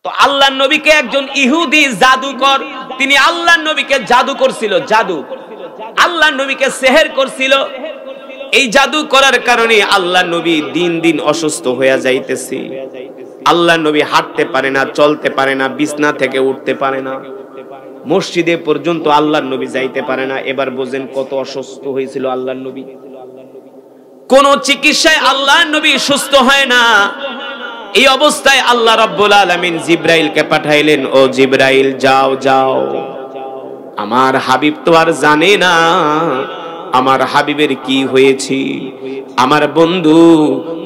তো আল্লাহর নবীকে একজন ইহুদি জাদুকর, তিনি আল্লাহর নবীকে জাদু করছিল, জাদু আল্লাহর নবীকে সেহের করছিল। এই জাদু করার কারণে আল্লাহর নবী দিন দিন অসুস্থ হয়ে যাইতেছে। আল্লাহর নবী হাঁটতে পারে না, চলতে পারে না, বিছনা থেকে উঠতে পারে না, মসজিদে পর্যন্ত আল্লাহর নবী যাইতে পারে না। এবার বোঝেন কত অসুস্থ হয়েছিল আল্লাহর নবী। কোন চিকিৎসায় আল্লাহর নবী সুস্থ হয় না। এই অবস্থায় আল্লাহ রাব্বুল আলামিন জিবরাইলকে পাঠাইলেন, ও জিবরাইল যাও যাও, আমার হাবিব তো আর জানে না আমার হাবিবের কি হয়েছে। আমার বন্ধু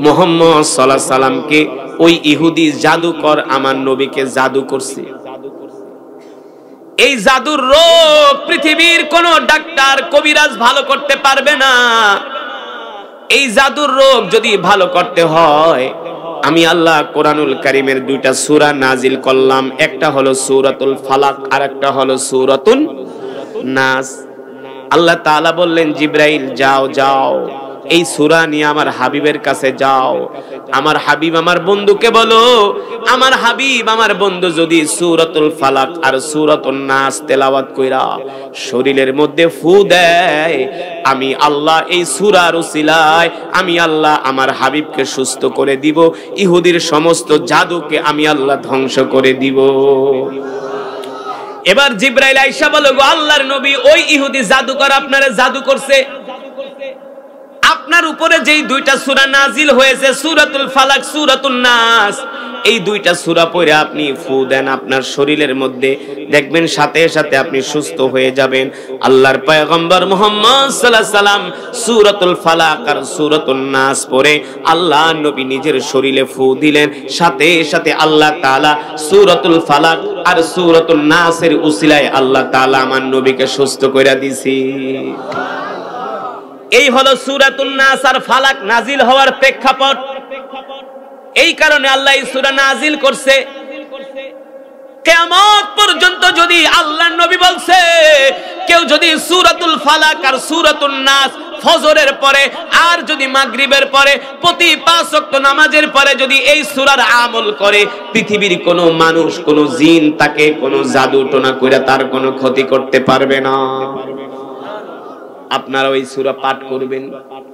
মুহাম্মদ সাল্লাল্লাহু আলাইহি সাল্লামকে ওই ইহুদি জাদুকর আমার নবীকে জাদু করছে। এই জাদুর রোগ পৃথিবীর কোন ডাক্তার কবিরাজ ভালো করতে পারবে না। এই জাদুর রোগ যদি ভালো করতে হয়, আমি আল্লাহ কোরআনুল কারীমের দুইটা সূরা নাজিল করলাম, একটা হলো সূরাতুল ফালাক আর একটা হলো সূরাতুন নাস। আল্লাহ তাআলা বললেন, জিবরাইল যাও যাও, এই সূরা নিয়ে আমার হাবিবের কাছে যাও। আমার হাবিব আমার বন্ধুকে বলো, আমার হাবিব আমার বন্ধু যদি সূরাতুল ফালাক আর সূরাতুন নাস তেলাওয়াত কইরা শরীরের মধ্যে ফু দেয়, আমি আল্লাহ এই সূরার উসিলায় আমি আল্লাহ আমার হাবিবকে সুস্থ করে দিব, ইহুদির সমস্ত জাদুকে আমি আল্লাহ ধ্বংস করে দিব। এবার জিবরাইল আয়েশা বলে, গো আল্লাহর নবী, ওই ইহুদি জাদুকর আপনারে জাদু করছে। আপনার উপরে যেই দুইটা সূরা নাজিল হয়েছে, সূরাতুল ফালাক, সূরাতুন নাস, এই দুইটা সূরা পড়ে আপনি ফু দেন আপনার শরীরের মধ্যে, দেখবেন সাথে সাথে আপনি সুস্থ হয়ে যাবেন। আল্লাহর পয়গম্বর মুহাম্মদ সাল্লাল্লাহু আলাইহি সাল্লাম সূরাতুল ফালাক আর সূরাতুন নাস পড়ে আল্লাহ নবী নিজের শরীরে ফু দিলেন, সাথে সাথে আল্লাহ তাআলা সূরাতুল ফালাক আর সূরাতুন নাসের উসিলায় আল্লাহ তাআলা আমার নবীকে সুস্থ কইরা দিয়েছে। এই হলো সূরাতুন নাস আর ফালাক নাজিল হওয়ার প্রেক্ষাপট। এই কারণে আল্লাহ এই সূরা নাজিল করছে। কিয়ামত পর্যন্ত যদি আল্লাহর নবী বলছে, কেউ যদি সূরাতুল ফালাক আর সূরাতুন নাস ফজরের পরে আর যদি মাগরিবের পরে প্রতি 5 ওয়াক্ত নামাজের পরে যদি এই সূরার আমল করে, পৃথিবীর কোনো মানুষ, কোনো জিন তাকে কোনো জাদু টোনা কইরা তার কোনো ক্ষতি করতে পারবে না। আপনারা ওই সূরা পাঠ করবেন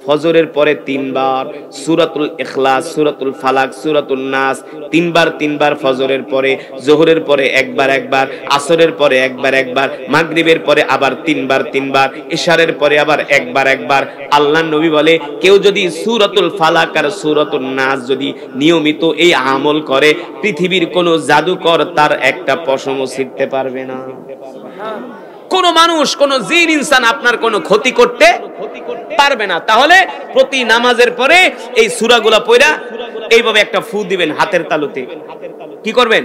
ফজরের পরে 3 বার, সূরাতুল ইখলাস, সূরাতুল ফালাক, সূরাতুন নাস 3 বার ফজরের পরে, যোহরের পরে একবার, আসরের পরে একবার, মাগরিবের পরে আবার 3 বার, ইশারের পরে আবার একবার। আল্লাহর নবী বলে, কেউ যদি সূরাতুল ফালাক আর সূরাতুন নাস যদি নিয়মিত এই আমল করে, পৃথিবীর কোনো জাদুকর তার একটা পশমও ছিঁড়তে পারবে না। কোন মানুষ, কোন জিন ইনসান আপনার কোনো ক্ষতি করতে পারবে না। তাহলে প্রতি নামাজের পরে এই সূরাগুলা পড়া এইভাবে একটা ফু দিবেন হাতের তালুতে। কি করবেন?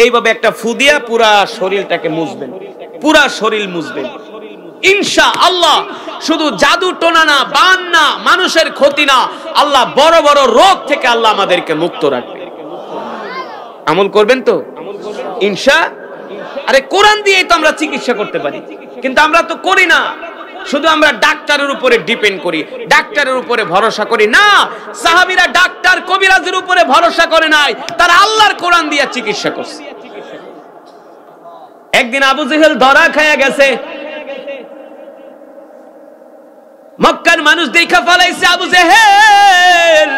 এইভাবে একটা ফু দিয়া পুরা শরীরটাকে মুছবেন, পুরা শরীর মুছবেন ইনশাআল্লাহ। শুধু জাদু টোনা না, বান না, মানুষের ক্ষতি না, আল্লাহ বড় বড় রোগ থেকে আল্লাহ আমাদেরকে মুক্ত রাখবে। আমল করবেন তো ইনশাআল্লাহ। আরে কোরআন দিয়েই তো আমরা চিকিৎসা করতে পারি, কিন্তু আমরা তো করি না। শুধু আমরা ডাক্তারের উপরে ডিপেন্ড করি, ডাক্তারের উপরে ভরসা করি না। সাহাবীরা ডাক্তার কবিরাজের উপরে ভরসা করে নাই, তারা আল্লাহর কোরআন দিয়ে চিকিৎসা করছে। একদিন আবু জেহেল ধরা খায়া গেছে, মক্কার মানুষ দেখা ফলাইছে, আবু জেহেল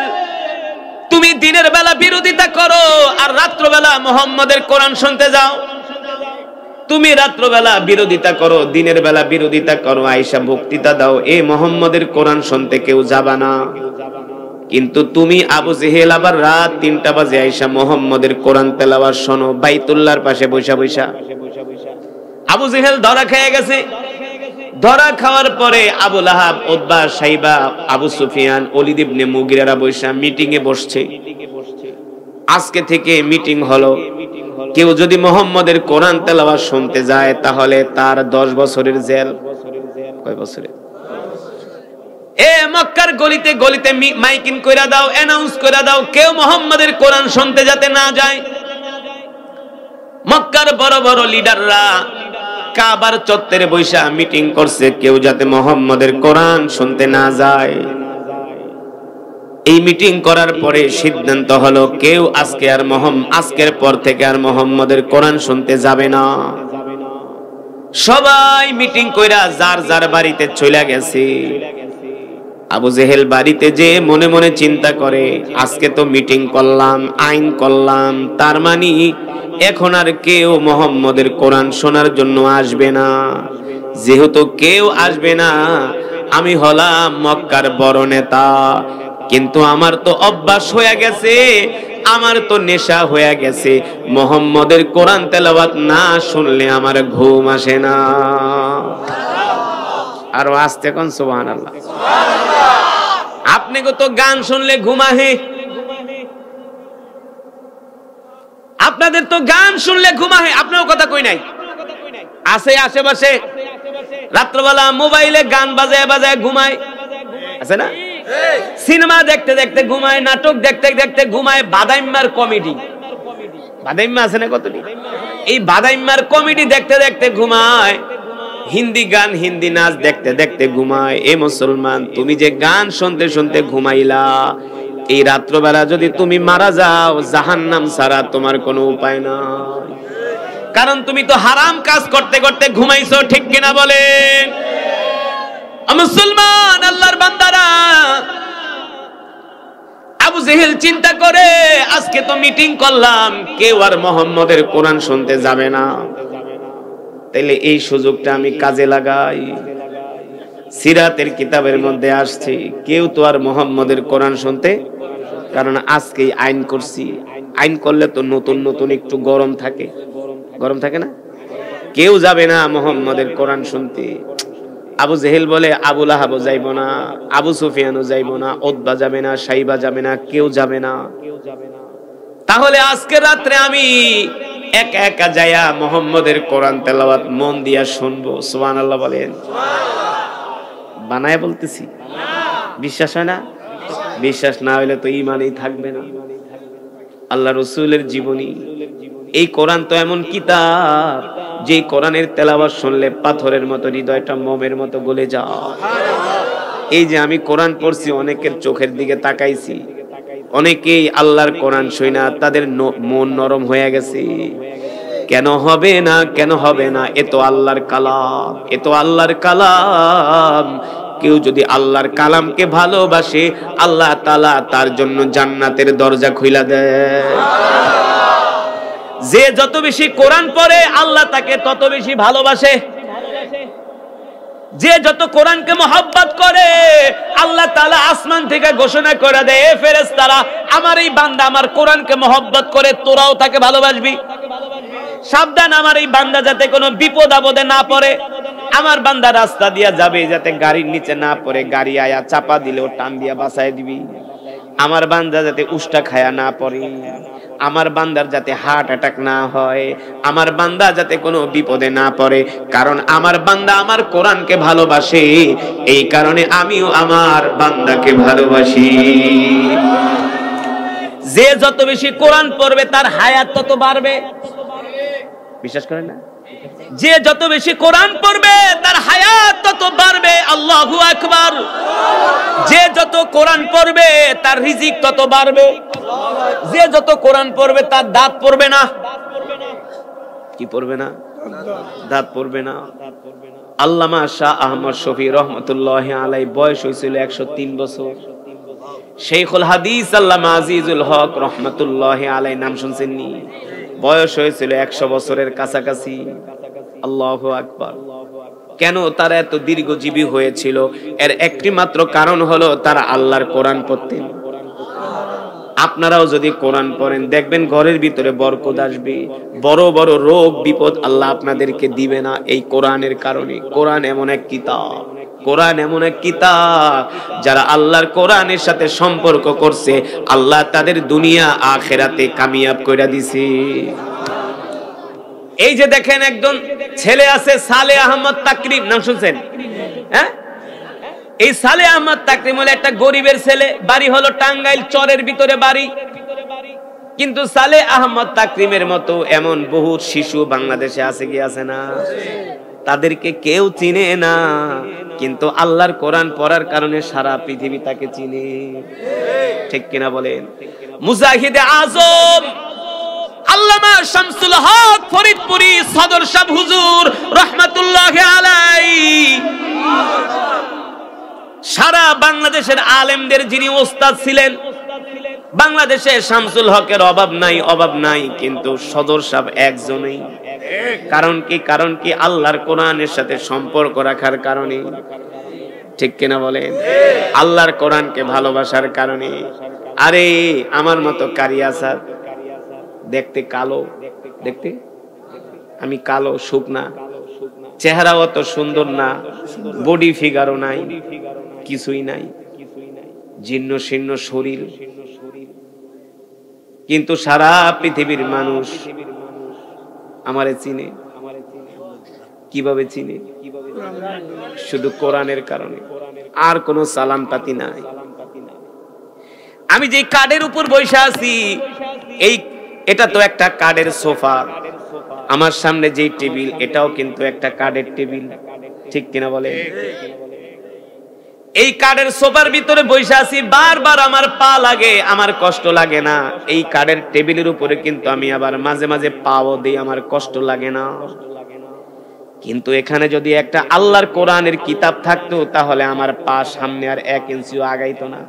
তুমি দিনের বেলা বিরোধিতা করো আর রাত্র বেলা মুহাম্মাদের কোরআন শুনতে যাও। তুমি রাত্রবেলা বিরোধিতা করো, দিনের বেলা বিরোধিতা করো, আয়েশা বক্তৃতা দাও, এ মুহাম্মাদের কোরআন শুনতে কেউ যাবা না। কিন্তু তুমি আবু জেহেল আবার রাত 3টা বাজে আয়েশা মুহাম্মাদের কোরআন তেলাওয়াত শোনো বাইতুল্লাহর পাশে বসা। আবু জেহেল ধরা খেয়ে গেছে। ধরা খাওয়ার পরে আবু লাহাব, উতবা, সাইবা, আবু সুফিয়ান, ওলীদ ইবনে মুগিরারা বসা মিটিং এ বসছে। আজকে থেকে মিটিং হলো, কেউ যদি মুহাম্মাদের কোরআন তেলাওয়াত শুনতে যায় তাহলে তার 10 বছরের জেল। কয় বছরে? এ মক্কার গলিতে গলিতে মাইকিং কইরা দাও, অ্যানাউন্স কইরা দাও, কেউ মুহাম্মাদের কোরআন শুনতে যাতে না যায়। মক্কার বড় বড় লিডাররা কাবার চত্বরে বৈশা মিটিং করছে, কেউ যাতে মুহাম্মাদের কোরআন শুনতে না যায়। এই মিটিং করার পরে সিদ্ধান্ত হলো কেউ আজকের পর থেকে আর মুহাম্মদের কোরআন শুনতে যাবে না। সবাই মিটিং কইরা যার যার বাড়িতে চলে গেছে। আবু জেহেল বাড়িতে যে মনে মনে চিন্তা করে, আজকে তো মিটিং করলাম, আইন করলাম, তার মানে এখন আর কেউ মুহাম্মদের কোরআন শোনার জন্য আসবে না। যেহেতু কেউ আসবে না, আমি হলাম মক্কার বড় নেতা, কিন্তু আমার তো অভ্যাস হয়ে গেছে, আমার তো নেশা হয়ে গেছে, মুহাম্মদের কোরআন তেলাওয়াত না শুনলে আমার ঘুম আসে না। আর আস্তে কোন সুবহানাল্লাহ। আপনি তো গান শুনলে ঘুম আসে, আপনাদের তো গান শুনলে ঘুম আসে, আপনার কথা কই নাই আছে আশেপাশে রাত্রবেলা মোবাইলে গান বাজায় বাজায় ঘুমায়, আছে না? সিনেমা দেখতে দেখতে ঘুমায়, নাটক দেখতে দেখতে ঘুমায়, বাদাইম্মার কমেডি, বাদাইম্মা আছে না কতটি, এই বাদাইম্মার কমেডি দেখতে দেখতে ঘুমায়, হিন্দি গান হিন্দি নাচ দেখতে দেখতে ঘুমায়। এ মুসলমান, তুমি যে গান শুনতে শুনতে ঘুমাইলা, এই রাত্রবেলা যদি তুমি মারা যাও, জাহান্নাম ছাড়া তোমার কোনো উপায় নাই, কারণ তুমি তো হারাম কাজ করতে করতে ঘুমাইছো, ঠিক কিনা বলেন? মুসলমান আল্লাহর বান্দারা, আবু জেহেল চিন্তা করে, আজকে তো মিটিং করলাম, কেউ আর মুহাম্মদের কোরআন শুনতে যাবে না, তাইলে এই সুযোগটা আমি কাজে লাগাই। সিরাতের কিতাবের মধ্যে আসছে, কেউ তো আর মুহাম্মদের কোরআন শুনতে, কারণ আজকেই আইন করছি, আইন করলে তো নতুন নতুন একটু গরম থাকে, গরম থাকে না, কেউ যাবে না মুহাম্মদের কোরআন শুনতে। আবু জেহেল বলে, আবু লাহাবও যাইব না, আবু সুফিয়ানও যাইব না, উতবা যাবে না, সাইবা যাবে না, কেউ যাবে না। তাহলে আজকে রাত্রে আমি একা একা যায়া মুহাম্মদের কোরআন তেলাওয়াত মন দিয়া শুনবো। সুবহানাল্লাহ বলেন। বানায় বলতেছি, বিশ্বাস হয় না? বিশ্বাস না হইলে তো ঈমানই থাকবে না। আল্লাহ রাসূলের জীবনী, এই কোরআন তো এমন কিতাব, যে কোরআনের তেলাওয়াত শুনলে পাথরের মতো হৃদয়টা মোমের মতো গলে যায়। এই যে আমি কোরআন পড়ছি, অনেকের চোখের দিকে তাকাইছি, অনেকেই আল্লাহর কোরআন শুনা তাদের মন নরম হয়ে গেছে। কেন হবে না, কেন হবে না? এ তো আল্লাহর কালাম, এ তো আল্লাহর কালাম। কেউ যদি আল্লাহর কালামকে ভালোবাসে, আল্লাহ তাআলা তার জন্য জান্নাতের দরজা খুইলা দেয়। যে যত বেশি কোরআন পড়ে, আল্লাহ তাকে তত বেশি ভালোবাসে। যে যত কোরআনকে মহব্বত করে, আল্লাহ তাআলা আসমান থেকে ঘোষণা করে দেয়, ফেরেশতারা আমার এই বান্দা আমার কোরআনকে মহব্বত করে, তোরাও তাকে ভালোবাসবি। সাবধান, আমার এই বান্দা যাতে কোনো বিপদ আপদে না পড়ে, আমার বান্দা রাস্তা দিয়া যাবে যাতে গাড়ির নিচে না পড়ে, গাড়ি আয়া চাপা দিলেও টান দিয়া বাঁচায় দিবি। আমার বান্দা যাতে উষ্টা খায়া না পড়ে, আমার বান্দার যাতে হার্ট অ্যাটাক না হয়, আমার বান্দা যাতে কোনো বিপদে না পড়ে, কারণ আমার বান্দা আমার কোরআনকে ভালোবাসে, এই কারণে আমিও আমার বান্দাকে ভালোবাসি। যে যত বেশি কোরআন পড়বে, তার হায়াত তত বাড়বে। বিশ্বাস করেন না? যে যত বেশি কোরআন পড়বে, তার হায়াত তত বাড়বে। আল্লাহু আকবার। যে যত কোরআন পড়বে, তার রিজিক তত বাড়বে। যে যত কোরআন পড়বে, তার দাঁত পড়বে না। কি পড়বে না? দাঁত পড়বে না। আল্লামা শাহ আহমদ শফি রহমাতুল্লাহি আলাইহি বয়স হয়েছিল 103 বছর। শেখুল হাদিস আল্লামা আজিজুল হক রহমাতুল্লাহি আলাইহি, নাম শুনছেন নি? বয়স হয়েছিল 100 বছরের কাছাকাছি। আল্লাহু আকবার। কেন তারা এত দীর্ঘজীবী হয়েছিল? এর একটি মাত্র কারণ হলো তারা আল্লাহর কোরআন পড়তেন। আপনারাও যদি কোরআন পড়েন, দেখবেন ঘরের ভিতরে বরকত আসবে, বড় বড় রোগ বিপদ আল্লাহ আপনাদেরকে দিবে না, এই কোরআনের কারণে। কোরআন এমন এক কিতাব, কোরআন এমন এক কিতাব, যারা আল্লাহর কোরআনের সাথে সম্পর্ক করছে, আল্লাহ তাদের দুনিয়া আখিরাতে কামিয়াব কইরা দিছে। এই যে দেখেন, একজন ছেলে আছে সালে আহমদ তাকরিম, নাম শুনছেন? হ্যাঁ, এই সালে আহমদ তাকরিম হলো একটা গরিবের ছেলে, বাড়ি হলো টাঙ্গাইল চরের ভিতরে বাড়ি। কিন্তু সালে আহমদ তাকরিমের মতো এমন বহু শিশু বাংলাদেশে আছে কি আছে না? তাদেরকে কেউ চিনে না, কিন্তু আল্লাহর কোরআন পড়ার কারণে সারা পৃথিবী তাকে চিনে। ঠিক কিনা বলেন? মুজাহিদে আজম আল্লামা শামসুল হক ফরিদপুরি সদর সাহেব হুজুর রাহমাতুল্লাহি আলাইহি সারা বাংলাদেশের আলেমদের যিনি ওস্তাদ ছিলেন। বাংলাদেশে শামসুল হকের অভাব নাই, কিন্তু সদর সাহেব একজনই। কারণ কি আল্লাহর কোরআনের সাথে সম্পর্ক রাখার কারণে, ঠিক কিনা বলেন? আল্লাহর কোরআনকে ভালোবাসার কারণে। আরে আমার মতো কারি আসাদ দেখতে কালো, দেখতে আমি কালো, শুকনা, চেহারা অত সুন্দর না, বডি ফিগারও নাই, কিছুই নাই, জীর্ণ শীর্ণ শরীর, কিন্তু সারা পৃথিবীর মানুষ আমারে চিনে। কিভাবে চিনে? শুধু কোরআনের কারণে, আর কোনো সালাম পাতি নাই। আমি যে কার্ডের উপর বসে আছি, এটা তো একটা কার্ডের সোফা। আমার সামনে যেই টেবিল, এটাও কিন্তু একটা কার্ডের টেবিল, ঠিক কিনা বলে? এই কার্ডের সোফার ভিতরে বসে আছি, বারবার আমার পা লাগে, আমার কষ্ট লাগে না। এই কার্ডের টেবিলের উপরে কিন্তু আমি আবার মাঝে মাঝে পাও দিই, আমার কষ্ট লাগে না। কিন্তু এখানে যদি একটা আল্লাহর কোরআনের কিতাব থাকতো, তাহলে আমার পা সামনে আর 1 ইঞ্চিও আগাইতো না,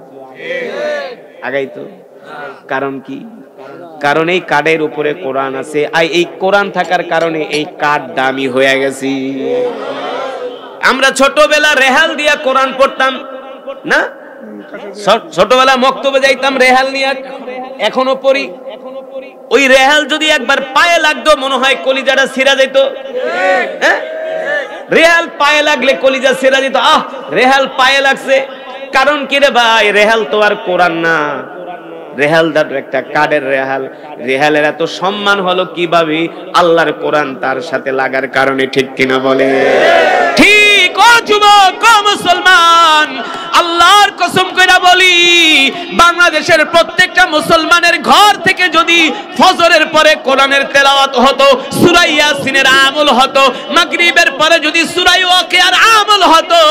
আগাইতো। কারণ কি? কারণ এই কার্ডের উপরে কোরআন আছে, আর এই কোরআন থাকার কারণে এই কার্ড দামি হয়ে গেছে। আমরা ছোটবেলা রেহাল দিয়া কোরআন পড়তাম না? ছোটবেলা মক্তবে যাইতাম রেহাল নিয়ে, এখনো পড়ি। ওই রেহাল যদি একবার পায়ে লাগতো, মনে হয় কলিজাটা ছিঁড়া যেত। রেহাল পায়ে লাগলে কলিজা ছিঁড়া যেত। রেহাল পায়ে লাগছে, কারণ কি রে ভাই? রেহাল তো আর কোরআন না, রেহাল একটা কার্ডের রেহাল। রেহালের এত সম্মান হলো কিভাবে? আল্লাহর কোরআন তার সাথে লাগার কারণে, ঠিক কিনা বলে? ঠিক ও যুবক, ও মুসলমান, আল্লাহর কসম কইরা বলি, বাংলাদেশের প্রত্যেকটা মুসলমানের ঘর থেকে যদি ফজরের পরে কোরআনের তেলাওয়াত হতো, সূরা ইয়াসিনের আমল হতো, মাগরিবের পরে যদি সূরা ওয়াকিয়ার আমল হতো,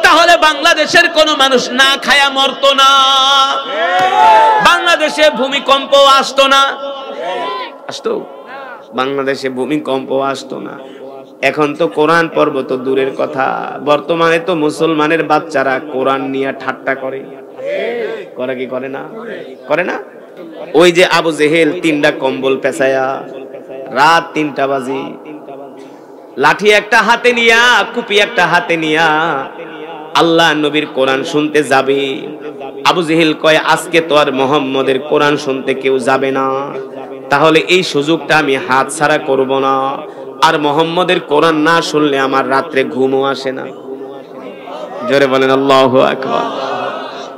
তাহলে বাংলাদেশের কোনো মানুষ না খায়া মরতো না। বাংলাদেশে ভূমিকম্প আসতো না, আসতো? বাংলাদেশে ভূমিকম্প আসতো না। এখন তো কোরআন পর্ব তো দূরের কথা, বর্তমানে তো মুসলমানের বাচ্চারা কোরআন নিয়ে ঠাট্টা করে। করে কি করে না? করে না? ওই যে আবু জেহেল 3টা কম্বল পেছায়া রাত 3টা বাজে, লাঠি একটা হাতে নিয়া, কুপি একটা হাতে নিয়া আল্লাহ নবীর কোরআন শুনতে যাবে। আবু জেহেল কয়, আজকে তো আর মুহাম্মদের কোরআন শুনতে কেউ যাবে না, তাহলে এই সুযোগটা আমি হাত ছাড়া করব না। আর মুহাম্মদের কোরআন না শুনলে আমার রাত্রে ঘুমও আসে না। জোরে বলেন আল্লাহু আকবার।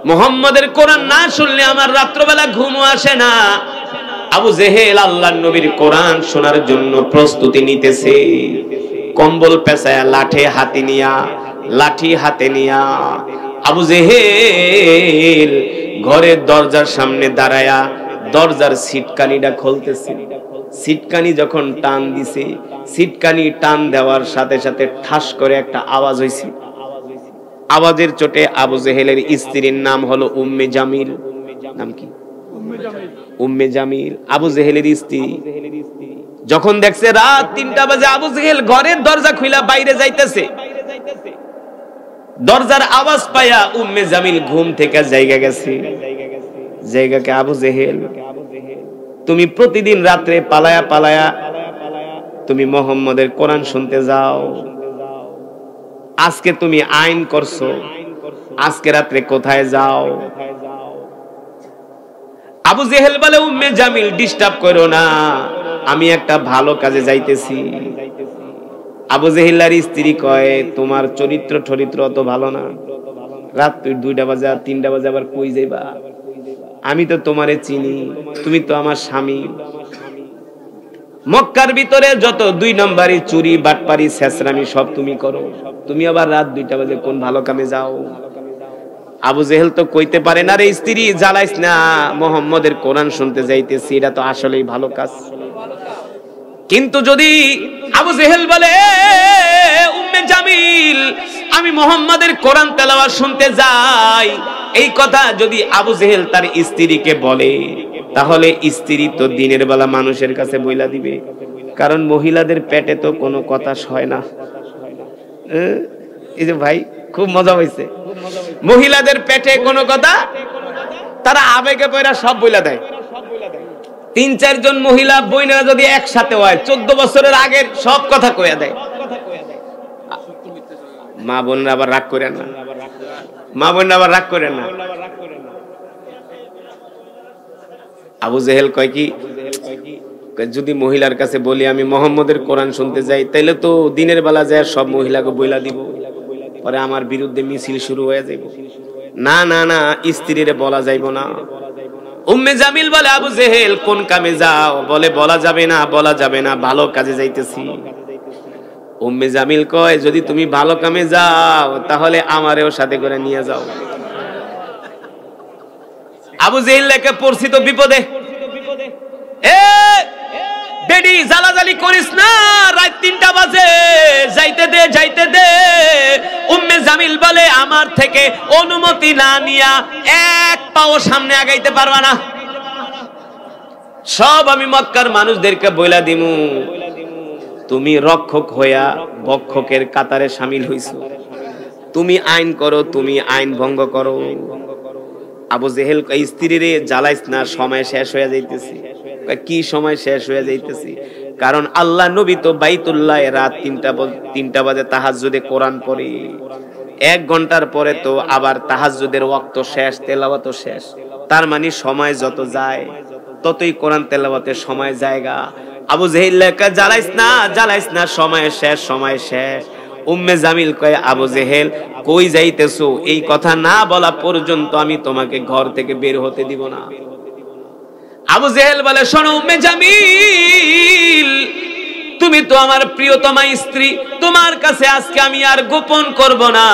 মুহাম্মদের কোরআন না শুনলে আমার রাত্রবেলা ঘুমও আসে না। আবু জেহেল আল্লাহর নবীর কোরআন শোনার জন্য প্রস্তুতি নিতেছে, কম্বল পেছায়া, লাঠি হাতে নিয়া আবু জেহেল ঘরের দরজার সামনে দাঁড়ায়া দরজার সিটকানিটা খুলতেছে। সিটকানি যখন টান দিছে, সিটকানি টান দেওয়ার সাথে সাথে ঠাস করে একটা আওয়াজ হইছে। আওয়াজের চোটে আবু জেহেলের স্ত্রীর নাম হলো উম্মে জামিল। নাম কি? উম্মে জামিল, আবু জেহেলের স্ত্রী। যখন দেখছে রাত 3টা বাজে, আবু জেহেল ঘরের দরজা খুইলা বাইরে যাইতেছে, দরজার আওয়াজ পায়া উম্মে জামিল ঘুম থেকে জায়গা গেছে। জায়গাকে আবু জেহেল, তুমি প্রতিদিন রাত্রে পালায়া পালায়া তুমি মুহাম্মদের কোরআন শুনতে যাও, আজকে তুমি আইন করছো, আজকে রাত্রে কোথায় যাও? আবু জেহেল বলে, উম্মে জামিল ডিস্টার্ব করো না, আমি একটা ভালো কাজে যাইতেছি। আবু জেহেলের স্ত্রী কয়, তোমার চরিত্র অত ভালো না, রাত 2টা বাজে 3টা বাজে আবার কই যাইবা? আমি তো তোমারে চিনি, তুমি তো আমার স্বামী। মক্কার ভিতরে যত 2 নম্বরি চুরি, বাটপারি, ছেঁচড়ামি সব তুমি করো, তুমি আবার রাত 2টা বাজে কোন ভালো কামে যাও? আবু জেহেল তো কইতে পারে না, রে স্ত্রী জ্বালাইস না, মুহাম্মদের কোরআন শুনতে যাইতেছি, এটা তো আসলেই ভালো কাজ। কিন্তু যদি আবু জেহেল বলে, উম্মে জামিল আমি মুহাম্মদের কোরআন তেলাওয়াত শুনতে যাই, এই কথা যদি আবু জেহেল তার স্ত্রীকে বলে, তাহলে স্ত্রী তো দিনের বেলা মানুষের কাছে বইলা দিবে, কারণ মহিলাদের পেটে তো কোনো কথা হয় না। এই যে ভাই খুব মজা হয়েছে, মহিলাদের পেটে কোনো কথা, তারা আবেগে পয়রা সব বইলা দেয়। 3-4 জন মহিলা বইনা যদি একসাথে হয় 14 বছরের আগের সব কথা কইয়া দেয়। মা বোনরা আবার রাগ করেন না, মা বোনরা আবার রাগ করেন না। আবু জেহেল কয় কি, যদি মহিলার কাছে বলি আমি মুহাম্মদের কোরআন শুনতে যাই, তাইলে তো দিনের বেলা যায় সব মহিলাকে বইলা দিব, পরে আমার বিরুদ্ধে মিছিল শুরু হয়ে যাইব। না না না, স্ত্রীরে বলা যাইব না। উম্মে জামিল বলে, আবু জেহেল কোন কামে যাও? বলে বলা যাবে না, বলা যাবে না, ভালো কাজে যাইতেছি। উম্মে জামিল কয়, যদি তুমি ভালো কামে যাও তাহলে আমারেও সাথে করে নিয়ে যাও। আবু জেহেল লেকে পড়ছি তো বিপদে। এ বেডি জালাজালি করিস না, রাত 3টা বাজে, যাইতে দে যাইতে দে। উম্মে জামিল বলে, আমার থেকে অনুমতি না নিয়া এক পাও সামনে আগাইতে পারবা না। সব আমি মক্কার মানুষদেরকে বইলা দিমু, তুমি রক্ষক হইয়া ভক্ষকের কাতারে শামিল হইছো। তুমি আইন করো, তুমি আইন ভঙ্গ করো। আবু জেহেল স্ত্রীরে জ্বালাইস না, সময় শেষ হয়ে যাইতেছে। কি সময় শেষ হয়ে যাইতেছে? কারণ আল্লাহ নবী তো বাইতুল্লাহ রাত 3টা বাজে তাহাজ্জুদে কোরআন পড়ে। 1 ঘন্টার পরে তো আবার তাহাজ্জুদের ওয়াক্ত শেষ, তেলাওয়াত শেষ। তার মানে সময় যত যায় ততই কোরআন তেলাওয়াতের সময় জায়গা। আবু জেহেল লেখা জ্বালাইস না, জ্বালাইস না, সময় শেষ, সময় শেষ। উম্মে জামিল কয়, আবু জেহেল কই যাইতেছো? এই কথা না বলা পর্যন্ত আমি তোমাকে ঘর থেকে বের হতে দিব না। আবু জেহেল বলে, শোনো উম্মে জামিল, তুমি তো আমার প্রিয়তমা স্ত্রী, তোমার কাছে আজকে আমি আর গোপন করব না।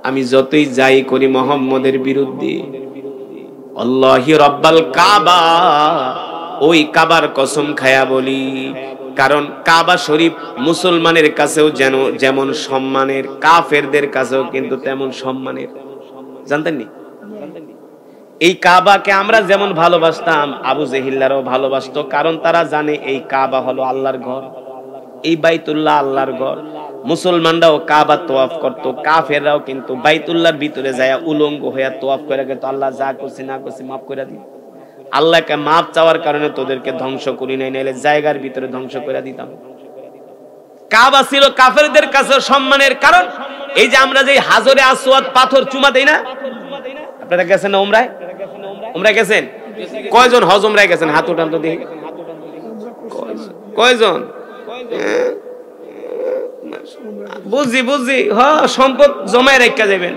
আমি যতই যাই করি মুহাম্মদের বিরুদ্ধে, আল্লাহি রাব্বাল কাবা, ওই কাবার কসম খায়া বলি, কারণ কাবা শরীফ মুসলমানের কাছেও যেমন সম্মানের, কাফেরদের কাছেও কিন্তু তেমন সম্মানের। জানতেননি? এই কাবাকে আমরা যেমন ভালোবাসতাম, আবু জেহিল্লারও ভালোবাসতো, কারণ তারা জানে এই কাবা হলো আল্লাহর ঘর, এই বাইতুল্লাহ আল্লাহর ঘর। মুসলমানরাও কাবা তোয়াফ করতো, কাফেররাও কিন্তু বাইতুল্লাহর ভিতরে যায় উলঙ্গ হয়ে তোয়াফ করে গেত, আল্লাহ যা করছি না করছি মাফ করে দিই। আল্লাহকে মাফ চাওয়ার কারণে তোদেরকে ধ্বংস করি নাই, নাইলে জায়গার ভিতরে ধ্বংস করে দিতাম। কাবা ছিল কাফেরদের কাছে সম্মানের কারণ। এই যে আমরা যে হাজরে আসওয়াদ পাথর চুমা দেই না, আপনারা গেছেন না উমরায়? উমরায় গেছেন? কয়জন হজ উমরায় গেছেন? হাত উঠান তো দেখি। কয়জন? বুঝি বুঝি, সম্পদ জমায় রেখা যাবেন।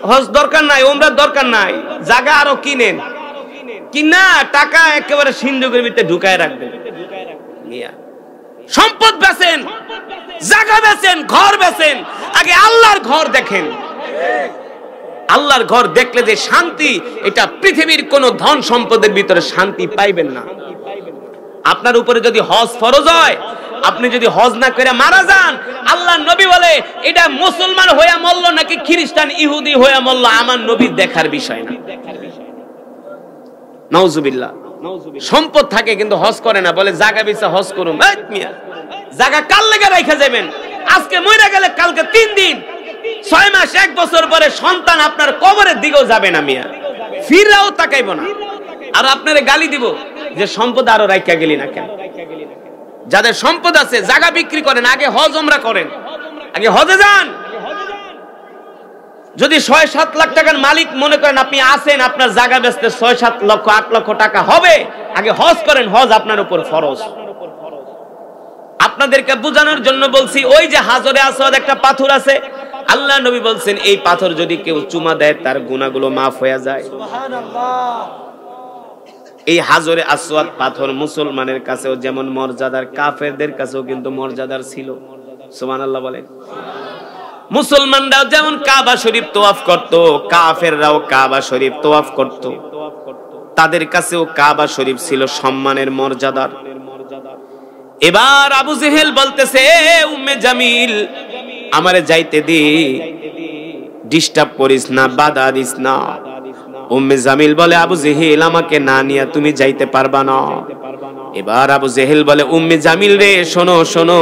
হজ দরকার নাই, উমরার দরকার নাই, জায়গা আরো কিনেন, কিনা টাকা একেবারে সিন্ধুকের ভিতরে ঢুকায় রাখবেন। সম্পদ বেচেন, জায়গা বেচেন, ঘর বেচেন, আগে আল্লাহর ঘর দেখেন। আল্লাহর ঘর দেখলে যে শান্তি, এটা পৃথিবীর কোন ধন সম্পদের ভিতরে শান্তি পাইবেন না। আপনার উপরে যদি হজ ফরজ হয়, আপনি যদি হজ না করে মারা যান, আল্লাহ নবী বলে এটা মুসলমান হইয়া মরল নাকি খ্রিস্টান ইহুদি হইয়া মরল আমার নবী দেখার বিষয় না। নাউজুবিল্লাহ। সম্পদ থাকে কিন্তু হজ করে না, বলে জায়গা বেচে হজ করুন। জায়গা কাল লেগে রেখে যাবেন, আজকে মরে গেলে কালকে 3 দিন, 6 মাস, 1 বছর পরে সন্তান আপনার কবরের দিকেও যাবে না, মিয়া ফিরাও তাকাইব না, আর আপনারে গালি দিব যে সম্পদ আরো রাইখা গেলি না কেন। যাদের সম্পদ আছে জায়গা বিক্রি করেন, আগে হজ উমরা করেন, আগে হজে যান। যদি 6-7 লাখ টাকার মালিক মনে করেন আপনি আছেন, আপনার জায়গা বেচতে 6-7 লক্ষ 8 লক্ষ টাকা হবে, আগে হজ করেন, হজ আপনার উপর ফরজ। আপনাদেরকে বোঝানোর জন্য বলছি, ওই যে হাজরে আসওয়াদ একটা পাথর আছে, আল্লাহ নবী বলছেন এই পাথর যদি কেউ চুমা দেয় তার গুনাহগুলো মাফ হয়ে যায়। সুবহানাল্লাহ। এই হাজরে আসওয়াদ পাথর মুসলমানের কাছেও যেমন মর্যাদার, কাফেরদের কাছেও কিন্তু মর্যাদার ছিল। সুবহানাল্লাহ বলেন। মুসলমানরাও যেমন কাবা শরীফ তোয়াফ করত, কাফেররাও কাবা শরীফ তোয়াফ করত, তাদের কাছেও কাবা শরীফ ছিল সম্মানের, মর্যাদার। এবার আবু জেহেল বলতেছে, উম্মে জামিল আমারে যাইতে দে, ডিস্টার্ব করিস না, বাধা দিস না। উম্মে জামিল বলে, আবু জেহেল আমাকে না নিয়ে তুমি যাইতে পারবা না। এবার আবু জেহেল বলে, উম্মে জামিল রে শোনো শোনো,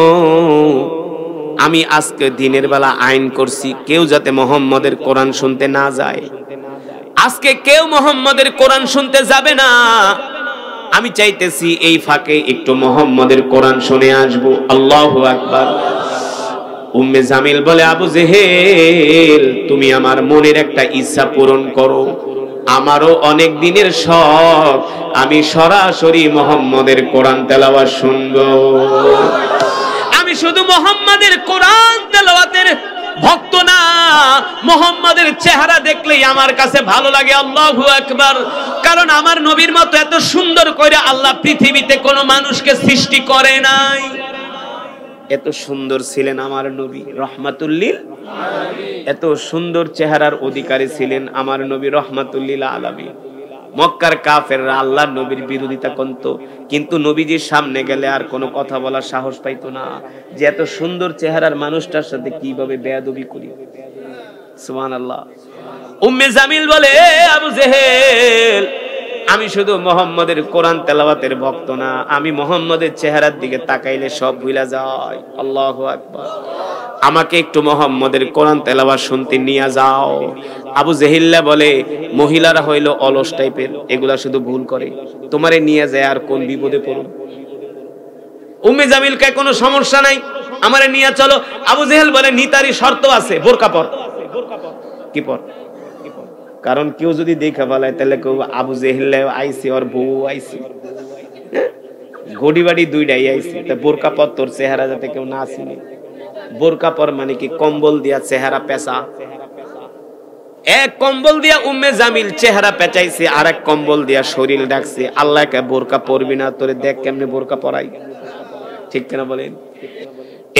আমি আজকে দিনের বেলা আইন করছি কেউ যাতে মুহাম্মদের কোরআন শুনতে না যায়। আজকে কেউ মুহাম্মদের কোরআন শুনতে যাবে না। আমি চাইতেছি এই ফাঁকে একটু মুহাম্মদের কোরআন শুনে আসবো। আল্লাহু আকবার। উম্মে জামিল বলে, আবু জেহেল তুমি আমার মনের একটা ইচ্ছা পূরণ করো, আমারও অনেক দিনের শখ, আমি সরাসরি মুহাম্মদের কোরআন তেলাওয়াত শুনবো। আমি শুধু মুহাম্মদের কোরআন তেলাওয়াতের ভক্ত না, মুহাম্মদের চেহারা দেখলেই আমার কাছে ভালো লাগে। আল্লাহু আকবার। কারণ আমার নবীর মতো এত সুন্দর করে আল্লাহ পৃথিবীতে কোনো মানুষকে সৃষ্টি করে নাই। এত সুন্দর ছিলেন আমার নবী রহমাতুল লিল আলামিন। এত সুন্দর চেহারার অধিকারী ছিলেন আমার নবী রহমাতুল লিল আলামিন। মক্কার কাফেররা আল্লাহর নবীর বিরোধিতা করত, কিন্তু নবীজির সামনে গেলে আর কোনো কথা বলার সাহস পাইতো না, যে এত সুন্দর চেহারার মানুষটার সাথে কিভাবে বেয়াদবি করি। সুবহানাল্লাহ। উম্মে জামিল বলে, আবু জেহেল আমি শুধু মুহাম্মদের কোরআন তেলাওয়াতের ভক্ত না, আমি মুহাম্মদের চেহারার দিকে তাকাইলে সব ভুলে যাই। আল্লাহু আকবার। আমাকে একটু মুহাম্মদের কোরআন তেলাওয়াত শুনতে নিয়ে যাও। আবু জেহেল বলে, মহিলারা হইল অলস টাইপের, এগুলা শুধু ভুল করে, তোমারে নিয়ে যায় আর কোন বিপদে পড়ো। উম্মে জামিল কে কোনো সমস্যা নাই, আমারে নিয়ে চলো। আবু জেহেল বলে, নিতারি শর্ত আছে, বোরকা পর। কি পর? কারণ কেউ যদি দেখা ফেলায় তাহলে কেউ আবু জেহেল আইসি ওর বউ আইসি, ঘড়ি বাড়ি দুইটাই আইসি, তা বোরকা পর, তোর চেহারা যাতে কেউ না চিনে। বোরকা পর মানে কি? কম্বল দিয়া চেহারা পেঁচা। এক কম্বল দিয়া উম্মে জামিল চেহারা পেঁচাইছে, আর এক কম্বল দিয়া শরীর ডাকছে। আল্লাহকে বোরকা পরবি না, তোরে দেখ কেমনে বোরকা পরাই। ঠিক কিনা বলেন?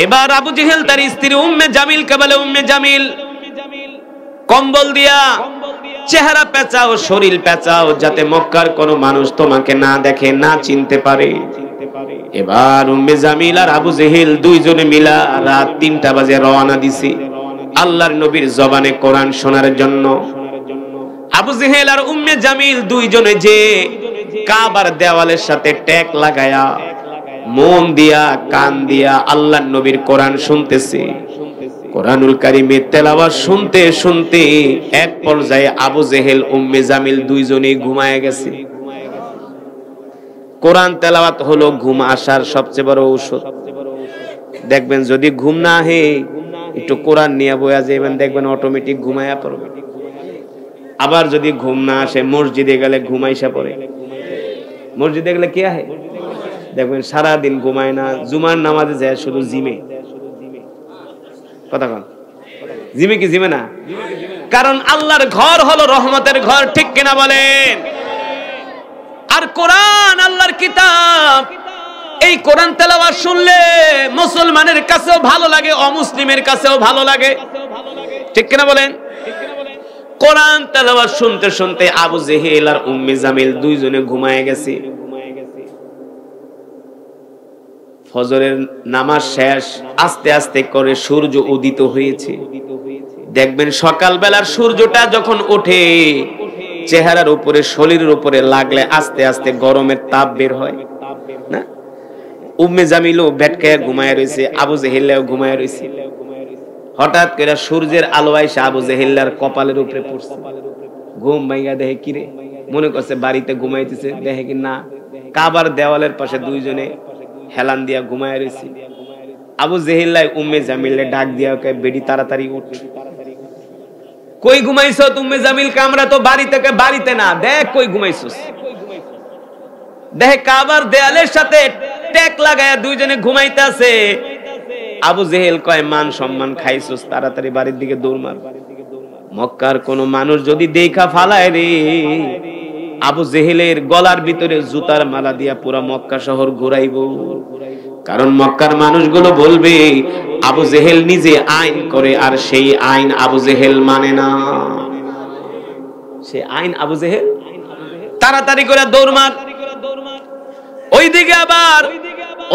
এবার আবু জেহেল তার স্ত্রী উম্মে জামিলকে বলে, উম্মে জামিল কম্বল দিয়া চেহারা পেঁচাও, শরীর পেঁচাও, যাতে মক্কার কোনো মানুষ তোমাকে না দেখে, না চিনতে পারে। এবার উম্মে জামিল আর আবু জেহেল দুইজনে মিলা রাত ৩টা বাজে রওনা দিছে আল্লাহর নবীর জবানে কোরআন শোনার জন্য। আবু জেহেল আর উম্মে জামিল দুইজনে যে কাবার দেওয়ালের সাথে ট্যাগ লাগায়া মন দিয়া কান দিয়া আল্লাহর নবীর কোরআন শুনতেছে। কোরআনুল কারীমের তেলাওয়াত শুনতে শুনতে এক পর্যায়ে আবু জেহেল উম্মে জামিল দুইজনেই ঘুমায় গেছে। কোরআন তেলাওয়াত হলো ঘুম আসার সবচেয়ে বড় ঔষধ। দেখবেন যদি ঘুম না আহে, একটু কোরআন নিয়ে বয়া যাবেন, দেখবেন অটোমেটিক ঘুমায়া পড়বে। আবার যদি ঘুম না আসে, মসজিদে গেলে ঘুমাইসা পড়ে। মসজিদে গেলে কি আহে? দেখবেন সারাদিন ঘুমায় না, জুমার নামাজে যায় শুধু জিমে। কথা কন, জিমে কি জিমে না? কারণ আল্লাহর ঘর হলো রহমতের ঘর। ঠিক কিনা বলেন? আর কোরআন আল্লাহর কিতাব, এই কোরআন তেলাওয়াত শুনলে মুসলমানের কাছেও ভালো লাগে, অমুসলিমের কাছেও ভালো লাগে। ঠিক কিনা বলেন? কোরআন তেলাওয়াত শুনতে শুনতে আবু জেহেল আর উম্মে জামিল দুইজনে ঘুমায় গেছে। ফজরের নামাজ শেষ, আস্তে আস্তে করে সূর্য উদিত হয়েছে। দেখবেন সকাল বেলার সূর্যটা যখন ওঠে, চেহারার উপরে শরীরের উপরে লাগলে আস্তে আস্তে গরমের তাপ বের হয় না? উম্মে জামিলও ভেটকায় ঘুমায় রয়েছে, আবু জেহেলও ঘুমায় রয়েছে। হঠাৎ করে সূর্যের আলো আইসা আবু জেহেলের কপালের উপরে পড়ছে। ঘুম ভাঙা দেখে কিরে, মনে করছে বাড়িতে ঘুমাইতেছে, দেখে কি না কাবার দেওয়ালের পাশে দুইজনে হেলান দিয়া ঘুমায় রয়েছে। আবু জেহেল উম্মে জামিলে ডাক দিয়া কয়, বেডি তাড়াতাড়ি উঠ। কই ঘুমাইছ উম্মে জামিল? আমরা তো বাড়িতে না, দেখ কই ঘুমাইছস। দেখে কাবার দেয়ালের সাথে ট্যাগ লাগায়া দুইজনে ঘুমাইতেছে। আবু জেহেল কয়, মান সম্মান খাইছস, তাড়াতাড়ি বাড়ির দিকে দৌড় মার। মক্কার কোন মানুষ যদি দেখা ফালায় রে, আবু জেহেলের গলার ভিতরে জুতার মালা দিয়া পুরা মক্কা শহর ঘুরাইব। কারণ মক্কার মানুষগুলো বলবে আবু জেহেল নিজে আইন করে, আর সেই আইন আবু জেহেল মানে না। সে আইন আবু জেহেল। তাড়াতাড়ি করে দৌড় মার। ওইদিকে আবার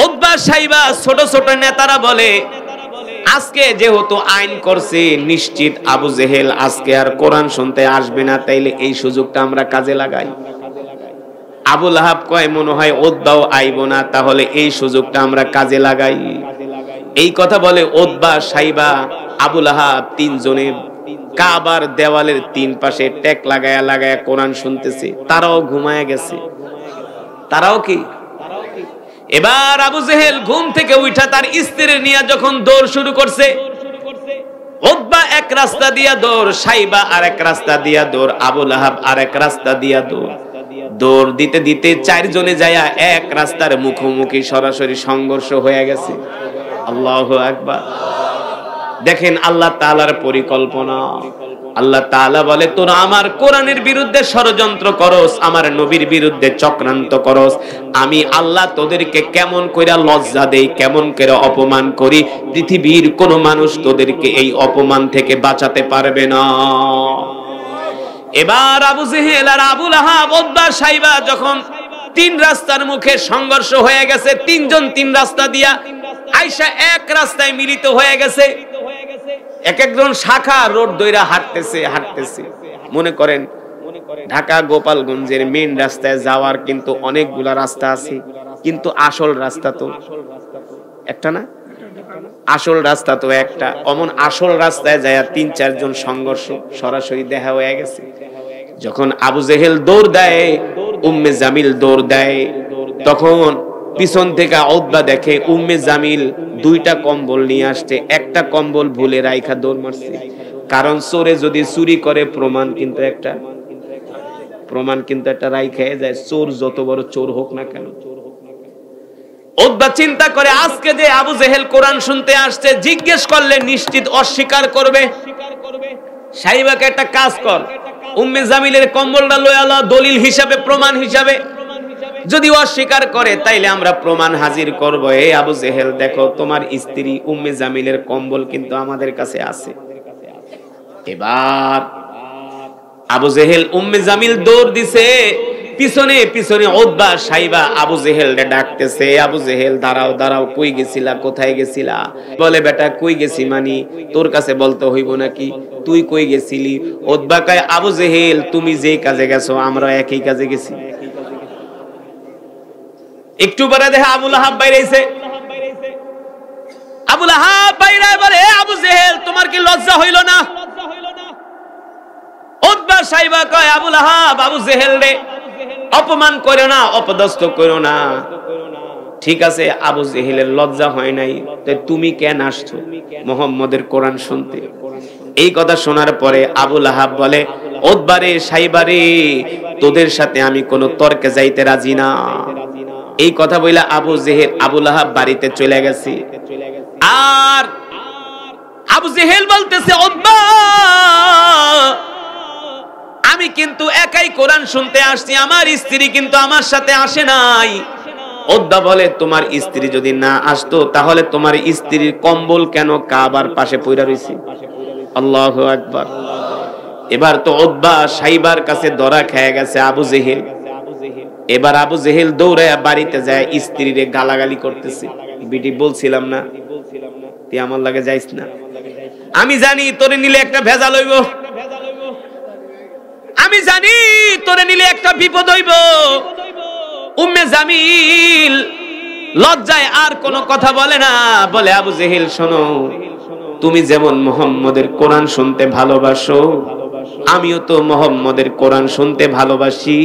উতবা সাইবা ছোট ছোট নেতারা বলে, আজকে যেহেতু আইন করছে, নিশ্চিত আবু জেহেল আজকে আর কোরআন শুনতে আসবে না, তাইলে এই সুযোগটা আমরা কাজে লাগাই। আবু লাহাব কয় মনে হয় উতবাও আইব না, তাহলে এই সুযোগটা আমরা কাজে লাগাই। এই কথা বলে উতবা, সাইবা, আবু লাহাব তিনজনে কাবার দেওয়ালের তিন পাশে টেক লাগায়া লাগায়া কোরআন শুনতেছে। তারাও ঘুমায় গেছে। তারাও কি? এবার আবু জেহেল ঘুম থেকে উঠা তার স্ত্রী নিয়ে যখন দৌড় শুরু করছে, উতবা এক রাস্তা দিয়া দৌড়, সাইবা আর এক রাস্তা দিয়া দৌড়, আবু লাহাব আর এক রাস্তা দিয়া দৌড়। দৌড় দিতে দিতে চারজনে যায়া এক রাস্তার মুখোমুখি সরাসরি সংঘর্ষ হয়ে গেছে। আল্লাহু আকবার। দেখেন আল্লাহ তাআলার পরিকল্পনা। আল্লাহ তাআলা বলে তোরা আমার কোরআনের বিরুদ্ধে ষড়যন্ত্র করস, আমার নবীর বিরুদ্ধে চক্রান্ত করস, আমি আল্লাহ তোদেরকে কেমন কইরা লজ্জা দেই, কেমন করে অপমান করি, পৃথিবীর কোন মানুষ তোদেরকে এই অপমান থেকে বাঁচাতে পারবে না। এবার আবু জেহেল আর আবু লাহাব, উতবা, সাইবা যখন তিন রাস্তার মুখে সংঘর্ষ হয়ে গেছে, তিনজন তিন রাস্তা দিয়া আইসা এক রাস্তায় মিলিত হয়ে গেছে। এক একজন শাখা রোড দইরা হাঁটতেছে। মনে করেন ঢাকা গোপালগঞ্জের মেইন রাস্তায় যাওয়ার কিন্তু অনেকগুলা রাস্তা আছে, কিন্তু আসল রাস্তা তো একটা না। আসল রাস্তা তো একটা। অমন আসল রাস্তায় যায় তিন চারজন সংঘর্ষ সরাসরি দেখা হয়ে গেছে। যখন আবু জেহেল দৌড় দেয়, উম্মে জামিল দৌড় দেয়, তখন পিছন থেকে উতবা দেখে উম্মে জামিল দুইটা কম্বল নিয়ে আসছে। একটা কম্বল ভুলে রাইখা দৌড় মারছে। কারণ চোরে যদি চুরি করে প্রমাণ কিন্তু একটা রাইখা যায়, চোর যত বড় চোর হোক না কেন। উতবা চিন্তা করে আজকে যে আবু জেহেল কোরআন শুনতে আসছে, জিজ্ঞেস করলে নিশ্চিত অস্বীকার করবে। সাইবাকে একটা কাজ কর, উম্মে জামিলের কম্বলটা লয়ে আলো দলিল হিসাবে, প্রমাণ হিসাবে। যদি অস্বীকার করে তাইলে আমরা প্রমাণ হাজির করব। এই আবু জেহেল দেখো, তোমার স্ত্রী উম্মে জামিলের কম্বল কিন্তু আমাদের কাছে আছে। এবার আবু জেহেল উম্মে জামিল দৌড় দিছে, পিছনে পিছনে উতবা সাইবা আবু জেহেলকে ডাকতেছে, আবু জেহেল দাঁড়াও দাঁড়াও, কই গেছিলা, কোথায় গেছিলা? বলে বেটা কই গেছি মানি তোর কাছে বলতে হইব নাকি, তুই কই গেছিলি? উতবা কয় আবু জেহেল তুমি যেই কাজে গেছো আমরা একই কাজে গেছি। একটু পরে দেখে আবু লাহাব বাইরেছে। আবু লাহাব বাইরে বলে আবু জেহেল তোমার কি লজ্জা হইল না? উতবা সাইবা কয় আবু লাহাব আবু জেহেল রে অপমান করো না, অপদস্থ করো না। ঠিক আছে আবু জেহেলের লজ্জা হয় নাই, তাই তুমি কেন আসছো মুহাম্মদের কোরআন শুনতে? এই কথা শোনার পরে আবু লাহাব বলে উতবা রে, সাইবা রে, তোদের সাথে আমি কোনো তর্কে যাইতে রাজি না। এই কথা বইলা আবু লাহাব বাড়িতে চলে গেছে। আর আবু জেহেল বলতেছে উতবা আমি কিন্তু একাই কোরআন শুনতে আসছি, আমার স্ত্রী কিন্তু আমার সাথে আসে নাই। উতবা বলে তোমার স্ত্রী যদি না আসতো তাহলে তোমার স্ত্রীর কম্বল কেন কাবার পাশে পইরা রইছে? আল্লাহু আকবার। এবার তো উতবা সাইবার কাছে ধরা খেয়ে গেছে আবু জেহেল। এবার আবু জেহেল দৌড়ায়া বাড়িতে যায় স্ত্রীরে গালাগালি করতেছে। বিটি বলছিলাম না তুই আমার লাগে যাইস না, আমি জানি তোরে নিলে একটা ভেজাল হইব, আমি জানি তোরে নিলে একটা বিপদ হইব। উম্মে জামিল লজ্জায় আর কোনো কথা বলে না। বলে আবু জেহেল শোনো, তুমি যেমন মুহাম্মদের কোরআন শুনতে ভালোবাসো, আমিও তো মুহাম্মদের কোরআন শুনতে ভালোবাসি।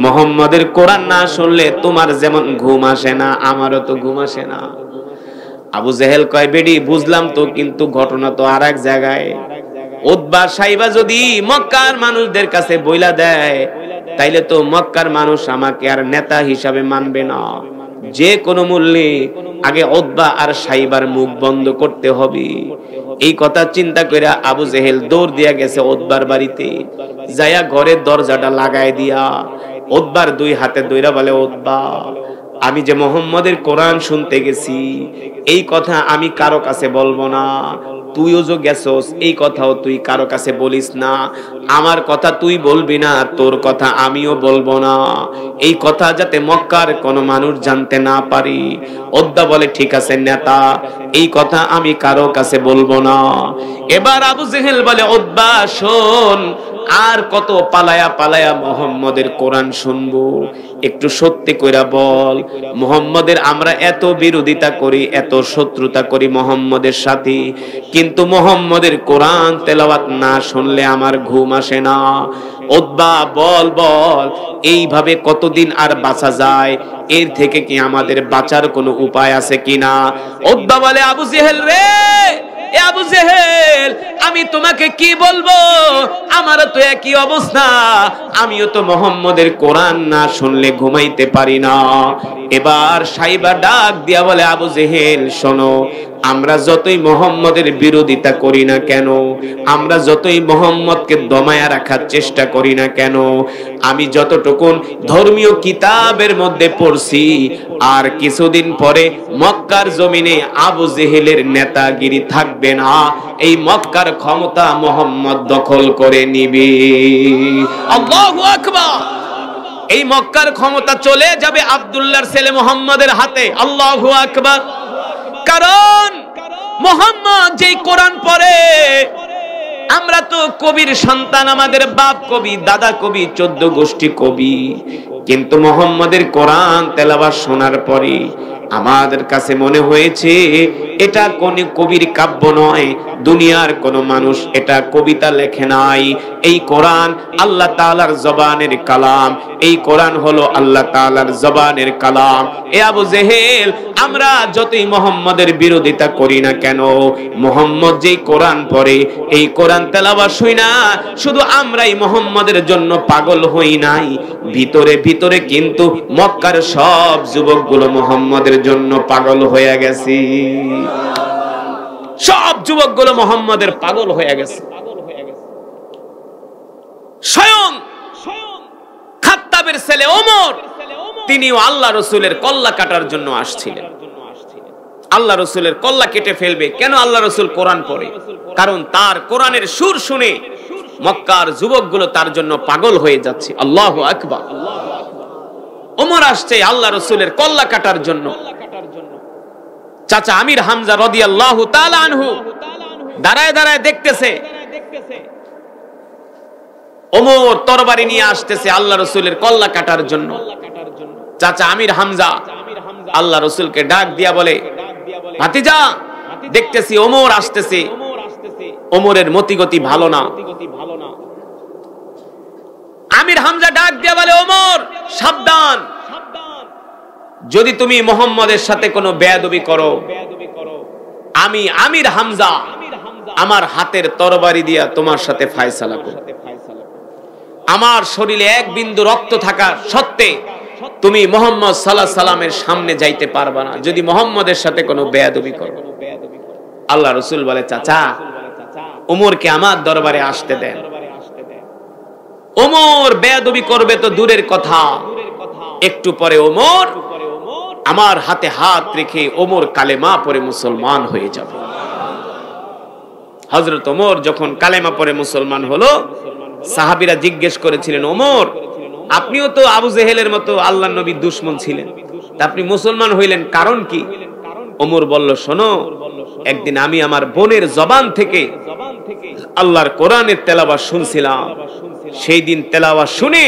মুহাম্মদের কোরআন না শুনলে তোমার যেমন ঘুম আসে না, আমারও তো ঘুম আসে না। আবু জেহেল কয় বেডি বুঝলাম তো, কিন্তু ঘটনা তো আর এক জায়গায়। উতবা সাইবা যদি মক্কার মানুষদের কাছে বইলা দেয় তাইলে তো মক্কার মানুষ আমাকে আর নেতা হিসাবে মানবে না। যে কোনো মূল্যে আগে উতবা আর সাইবার মুখ বন্ধ করতে হবে। এই কথা চিন্তা করে আবু জেহেল দৌড় দিয়া গেছে উতবার বাড়িতে। যায়া ঘরের দরজাটা লাগাই দিয়া উতবার দুই হাতে ধইরা বলে উতবা আমি যে মুহাম্মদের কোরআন শুনতে গেছি এই কথা আমি কারো কাছে বলবো না, তুইও যে গেছস এই কথাও তুই কারো কাছে বলিস না, আমার কথা তুই বলবি না, তোর কথা আমিও বলবো না, এই কথা যাতে মক্কার কোনো মানুষ জানতে না পারি। উদ্বা বলে ঠিক আছে নেতা, এই কথা আমি কারো কাছে বলবো না। এবার আবু জেহেল বলে উদ্বা শোন, আর কত পালায়া পালায়া মুহাম্মদের কোরআন শুনবো, একটু সত্যি কইরা বল, মুহাম্মদের আমরা এত বিরোধিতা করি, এত শত্রুতা করি মুহাম্মদের সাথে, কিন্তু মুহাম্মদের কোরআন তেলাওয়াত না শুনলে আমার ঘুম আসে না। উদ্বা বল বল, এইভাবে কতদিন আর বাঁচা যায়, এর থেকে কি আমাদের বাঁচার কোনো উপায় আছে কিনা? উদ্বা বলে আবু জেহেল রে, এ আবু জেহেল, আমি তোমাকে কি বলবো, আমার তো একই অবস্থা, আমিও তো মুহাম্মদের কোরআন না শুনলে ঘুমাইতে পারি না। এবার সাইবা ডাক দিয়া বলে আবু জেহেল শোনো, আমরা যতই মুহাম্মদের বিরোধিতা করি না কেন, আমরা যতই মুহাম্মদকে দমায়া রাখার চেষ্টা করি না কেন, আমি যতটুকুন ধর্মীয় কিতাবের মধ্যে পড়ছি, আর কিছুদিন পরে মক্কার জমিনে আবু জেহেলের নেতাগিরি থাকবে না, এই মক্কার ক্ষমতা মুহাম্মদ দখল করে নিবে। আল্লাহু আকবার। এই মক্কার ক্ষমতা চলে যাবে আব্দুল্লাহর ছেলে মুহাম্মদের হাতে। আল্লাহু আকবার। কারণ মুহাম্মদ যেই কোরআন পড়ে, আমরা তো কবির সন্তান, আমাদের বাপ কবি, দাদা কবি, 14 গোষ্ঠী কবি, কিন্তু মুহাম্মদের কোরআন তেলাওয়াত শোনার পরে আমাদের কাছে মনে হয়েছে এটা কোন কবির কাব্য নয়, দুনিয়ার কোন মানুষ এটা কবিতা লেখে নাই, এই কোরআন আল্লাহ তাআলার জবানের কালাম, এই কোরআন হলো আল্লাহ তাআলার জবানের কালাম। এ আবু জেহেল, আমরা যতই মুহাম্মদের বিরোধিতা করি না কেন, মুহাম্মদ যেই কোরআন পড়ে, এই কোরআন তেলাওয়াত শুনা শুধু আমরাই মুহাম্মদের জন্য পাগল হই নাই, ভিতরে ভিতরে কিন্তু মক্কার সব যুবকগুলো মুহাম্মদের জন্য পাগল হয়ে গেছে। সব যুবকগুলো মুহাম্মদের পাগল হয়ে গেছে। স্বয়ং খাত্তাবের ছেলে ওমর, তিনিও আল্লাহ রাসূলের কল্লা কাটার জন্য আসছিলেন। আল্লাহ রাসূলের কল্লা কেটে ফেলবে কেন? আল্লাহ রাসূল কোরআন পড়ে, কারণ তার কোরআনের সুর শুনে মক্কার যুবকগুলো তার জন্য পাগল হয়ে যাচ্ছে। আল্লাহু আকবার। ওমর আসছে আল্লাহ রাসূলের কল্লা কাটার জন্য। চাচা আমির হামজা রাদিয়াল্লাহু তাআলা আনহু দাঁড়ায় দাঁড়ায় দেখতেছে, ওমর তরবারি নিয়ে আসতেছে আল্লাহ রাসূলের কল্লা কাটার জন্য। চাচা আমির হামজা আল্লাহ রাসূলকে ডাক দিয়া বলে, ভাতিজা, দেখতেছি ওমর আসতেছে, ওমরের মতিগতি ভালো না। আমির হামজা ডাক দিয়া বলে, ওমর সাবধান, যদি তুমি মুহাম্মদের সাথে কোনো বেয়াদবি করো, আমি আমির হামজা আমার হাতের তরবারি দিয়া তোমার সাথে ফায়সালা করব। আমার শরীরে এক বিন্দু রক্ত থাকা সত্ত্বে তুমি মুহাম্মদ সাল্লাল্লাহু আলাইহি সাল্লামের সামনে যাইতে পারবা না যদি মুহাম্মদের সাথে কোনো বেয়াদবি করো। আল্লাহ রাসূল বলে, চাচা ওমরকে আমার দরবারে আসতে দেন। ওমর বেয়াদবি করবে তো দূরের কথা, একটু পরে ওমর আমার হাতে হাত রেখে ওমর কালেমা পড়ে মুসলমান হয়ে যাবে। হযরত ওমর যখন কালেমা পড়ে মুসলমান হলো, সাহাবীরা জিজ্ঞেস করেছিলেন, ওমর আপনিও তো আবু জেহেলের মতো আল্লাহর নবীর দুশমন ছিলেন, তা আপনি মুসলমান হইলেন কারণ কি? ওমর বলল, শোনো, একদিন আমি আমার বোনের জবান থেকে আল্লাহর কোরআনের তেলাওয়াত শুনছিলাম, সেই দিন তেলাওয়াত শুনে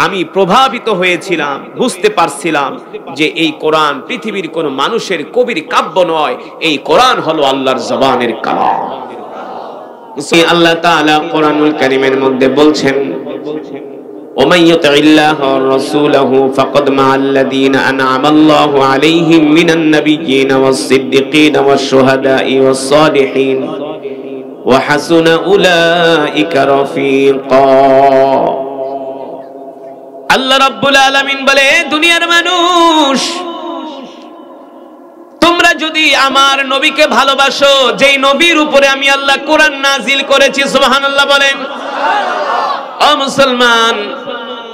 আমি প্রভাবিত হয়েছিলাম, বুঝতে পারছিলাম যে এই কোরআন পৃথিবীর কোন মানুষের কবির কাব্য নয়, এই কোরআন হলো আল্লাহর জবানের কালাম। আল্লাহ তাআলা কোরআনুল কারীমের মধ্যে বলছেন, ومن يطع الله ورسوله فقد مع الذين أنعم الله عليهم من النبيين والصديقين والشهداء والصالحين وحسن أولئك رفيقا। আল্লাহ রাব্বুল আলামিন বলে, দুনিয়ার মানুষ, তোমরা যদি আমার নবীকে ভালোবাসো, যেই নবীর উপরে আমি আল্লাহ কোরআন নাজিল করেছি, সুবহানাল্লাহ বলেন। ও মুসলমান,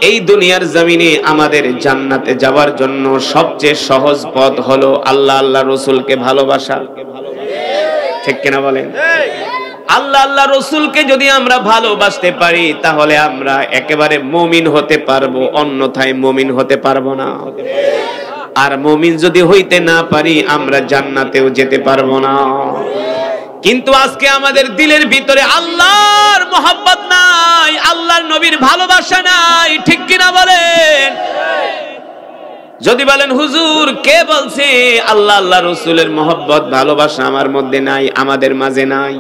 এই দুনিয়ার জমিনে আমাদের জান্নাতে যাওয়ার জন্য সবচেয়ে সহজ পথ হলো আল্লাহ আল্লাহ রাসূলকে ভালোবাসা। ঠিক কিনা বলেন? আল্লাহ আল্লাহ রসুলকে যদি আমরা ভালোবাসতে পারি তাহলে আমরা একেবারে মুমিন হতে পারবো, অন্যথায় মুমিন হতে পারবো না। আর মুমিন যদি হইতে না পারি আমরা জান্নাতেও যেতে পারবো না। কিন্তু আজকে আমাদের দিলের ভিতরে আল্লাহর মহব্বত নাই, আল্লাহর নবীর ভালোবাসা নাই, ঠিক কিনা বলেন? যদি বলেন হুজুর কে বলছে আল্লাহ আল্লাহ রসুলের মহব্বত ভালোবাসা আমার মধ্যে নাই, আমাদের মাঝে নাই,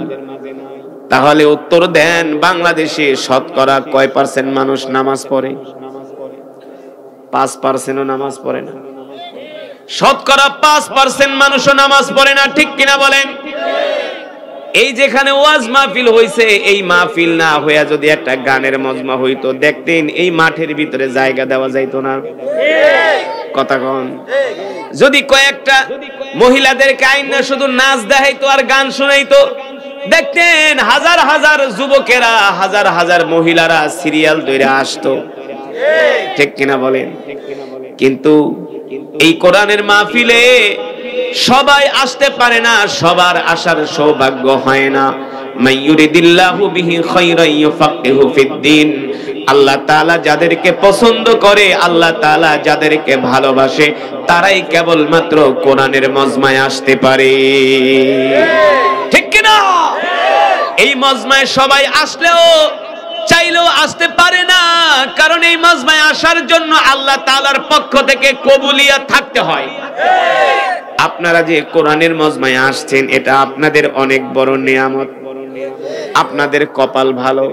তাহলে উত্তর দেন বাংলাদেশে শতকরা কয় পার্সেন্ট মানুষ নামাজ পড়ে? 5% নামাজ পড়ে না। শতকরা 5% মানুষও নামাজ পড়ে না, ঠিক কিনা বলেন? এই যেখানে ওয়াজ মাহফিল হইছে, এই মাহফিল না হইয়া যদি একটা গানের মজমা হইতো, দেখতেন এই মাঠের ভিতরে জায়গা দেওয়া যাইতো না। কথা কন। যদি কয়েকটা মহিলাদেরকে আইনা শুধু নাচ দেখাইতো আর গান শুনাইতো, দেখতেন হাজার হাজার যুবকেরা, হাজার হাজার মহিলারা সিরিয়াল ধরে আসতো, ঠিক কিনা বলেন? কিন্তু এই কোরআনের মাহফিলে সবাই আসতে পারে না, সবার আসার সৌভাগ্য হয় না। মাইয়ুরিদিল্লাহু বিহি খায়রান ইউফাক্কিহু ফিদ্দিন। আল্লাহ তাআলা যাদেরকে পছন্দ করে, আল্লাহ তাআলা যাদেরকে ভালোবাসে, তারাই কেবলমাত্র কোরআনের মজমায় আসতে পারে, ঠিক কিনা? এই মজমায় সবাই আসলেও চাইলেও আসতে পারে না, কারণ এই মজমায় আসার জন্য আল্লাহ তাআলার পক্ষ থেকে কবুলিয়ত থাকতে হয়। আপনারা যে কোরআনের মজমায় আসছেন, এটা আপনাদের অনেক বড় নিয়ামত, আপনাদের কপাল ভালো,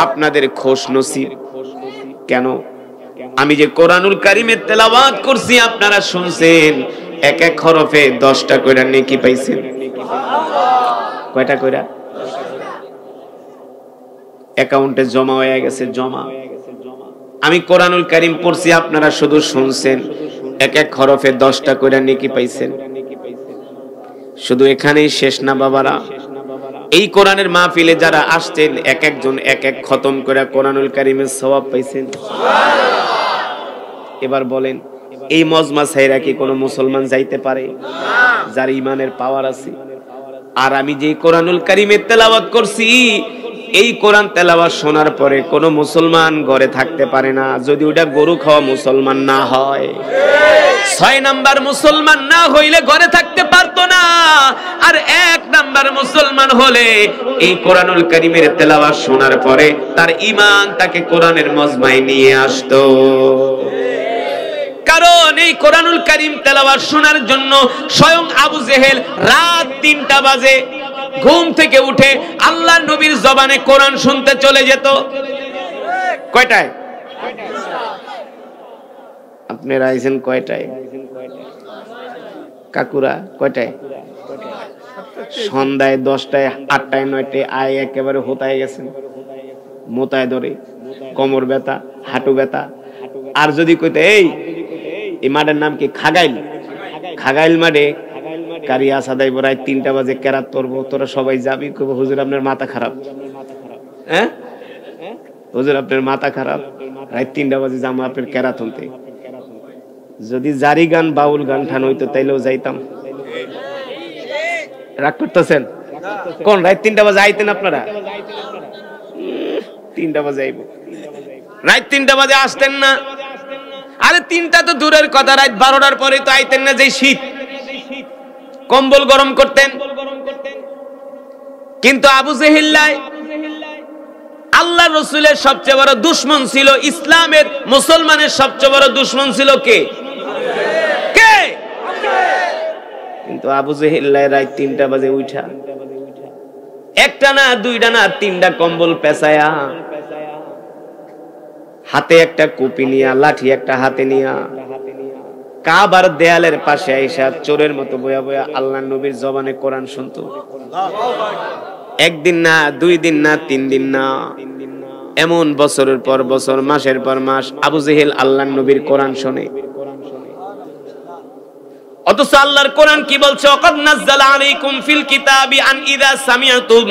আপনাদের খুশনসিব। কেন? আমি যে কোরআনুল কারীমের তেলাওয়াত করছি আপনারা শুনছেন, এক এক হরফে 10টা কইরা নেকি পাইছেন। কয়টা কইরা? অ্যাকাউন্টে জমা হয়ে গেছে, জমা। আমি কোরআনুল কারীম পড়ছি, আপনারা শুধু শুনছেন, এক এক হরফে 10টা কইরা নেকি পাইছেন। শুধু এখানেই শেষ না বাবারা, এই কোরআনের মাহফিলে যারা আসছেন এক একজন এক এক খতম করে কোরআনুল কারীমের সওয়াব পাইছেন। এবার বলেন, এই মজমা ছাইরা কি কোনো মুসলমান যাইতে পারে যার ঈমানের পাওয়ার আছে? আর আমি যে কোরআনুল কারীমের তেলাওয়াত করছি, এই কোরআন তেলাওয়াত শোনার পরে কোনো মুসলমান ঘরে থাকতে পারে না যদি ওটা গরু খাওয়া মুসলমান না হয়। 6 নাম্বার মুসলমান না হইলে ঘরে থাকতে পারতো না, আর 1 নাম্বার মুসলমান হলে এই কোরআনুল কারীমের তেলাওয়াত শোনার পরে তার ঈমান তাকে কোরআনের মজমায় নিয়ে আসতো। কারণ এই কোরআনুল কারীম তেলাওয়াত শোনার জন্য স্বয়ং আবু জেহেল রাত 3টা বাজে ঘুম থেকে উঠে আল্লাহর নবীর জবানে কোরআন শুনতে চলে যেত। কয়টায়? আপনারা আইছেন কয়টায়? কাকুরা কয়টায়? সন্ধ্যায় 10টায়, 8টায়, 9টায় আয় একেবারে হোতায় গেছেন, মোতায় ধরে কোমর ব্যথা, হাঁটু ব্যথা। আর যদি কইতে এই মাঠের নাম কি? খাগাইল। খাগাইল মাঠে কারিয়া সাদাই বরাই 3টা বাজে কেরাত পড়বো, তোরা সবাই যাবি? কইব হুজুর আপনার মাথা খারাপ। হ্যাঁ হুজুর আপনার মাথা খারাপ, রাত 3টা বাজে যাবো আপনার কেরাত হতে। যদি জারি গান বাউল গান ঠান হইতো তাইলেও যাইতাম। রাগ করতেছেন? কোন রাত 3টা বাজে আইতেন আপনারা? 3টা বাজে আইব, রাত 3টা বাজে আসতেন না। আরে 3টা তো দূরের কথা, রাত 12টার পরে তো আইতেন না। যে শীত, কম্বল গরম করতেন। কিন্তু আবু জেহেল আল্লাহ রসুলের সবচেয়ে বড় দুশমন ছিল, ইসলামের মুসলমানের সবচেয়ে বড় দুশমন ছিল কে? কে? কিন্তু আবু জেহেল রাত 3টা বাজে উঠা, একটা না, 2টা না, 3টা কম্বল পেঁচায়া, হাতে একটা কুপি নিয়া, লাঠি একটা হাতে নিয়া, কাবার দেয়ালের পাশে আইসা চোরের মতো বয়া বয়া আল্লাহর নবীর জবানে কোরআন শুনতো। একদিন না, 2 দিন না, 3 দিন না, এমন বছরের পর বছর, মাসের পর মাস আবু জেহেল আল্লাহর নবীর কোরআন শোনে। অথচ আল্লাহর কোরআন কি বলছে? ওয়াকাদ নাযালা আলাইকুম ফিল কিতাবি আন ইযা সামিআতুম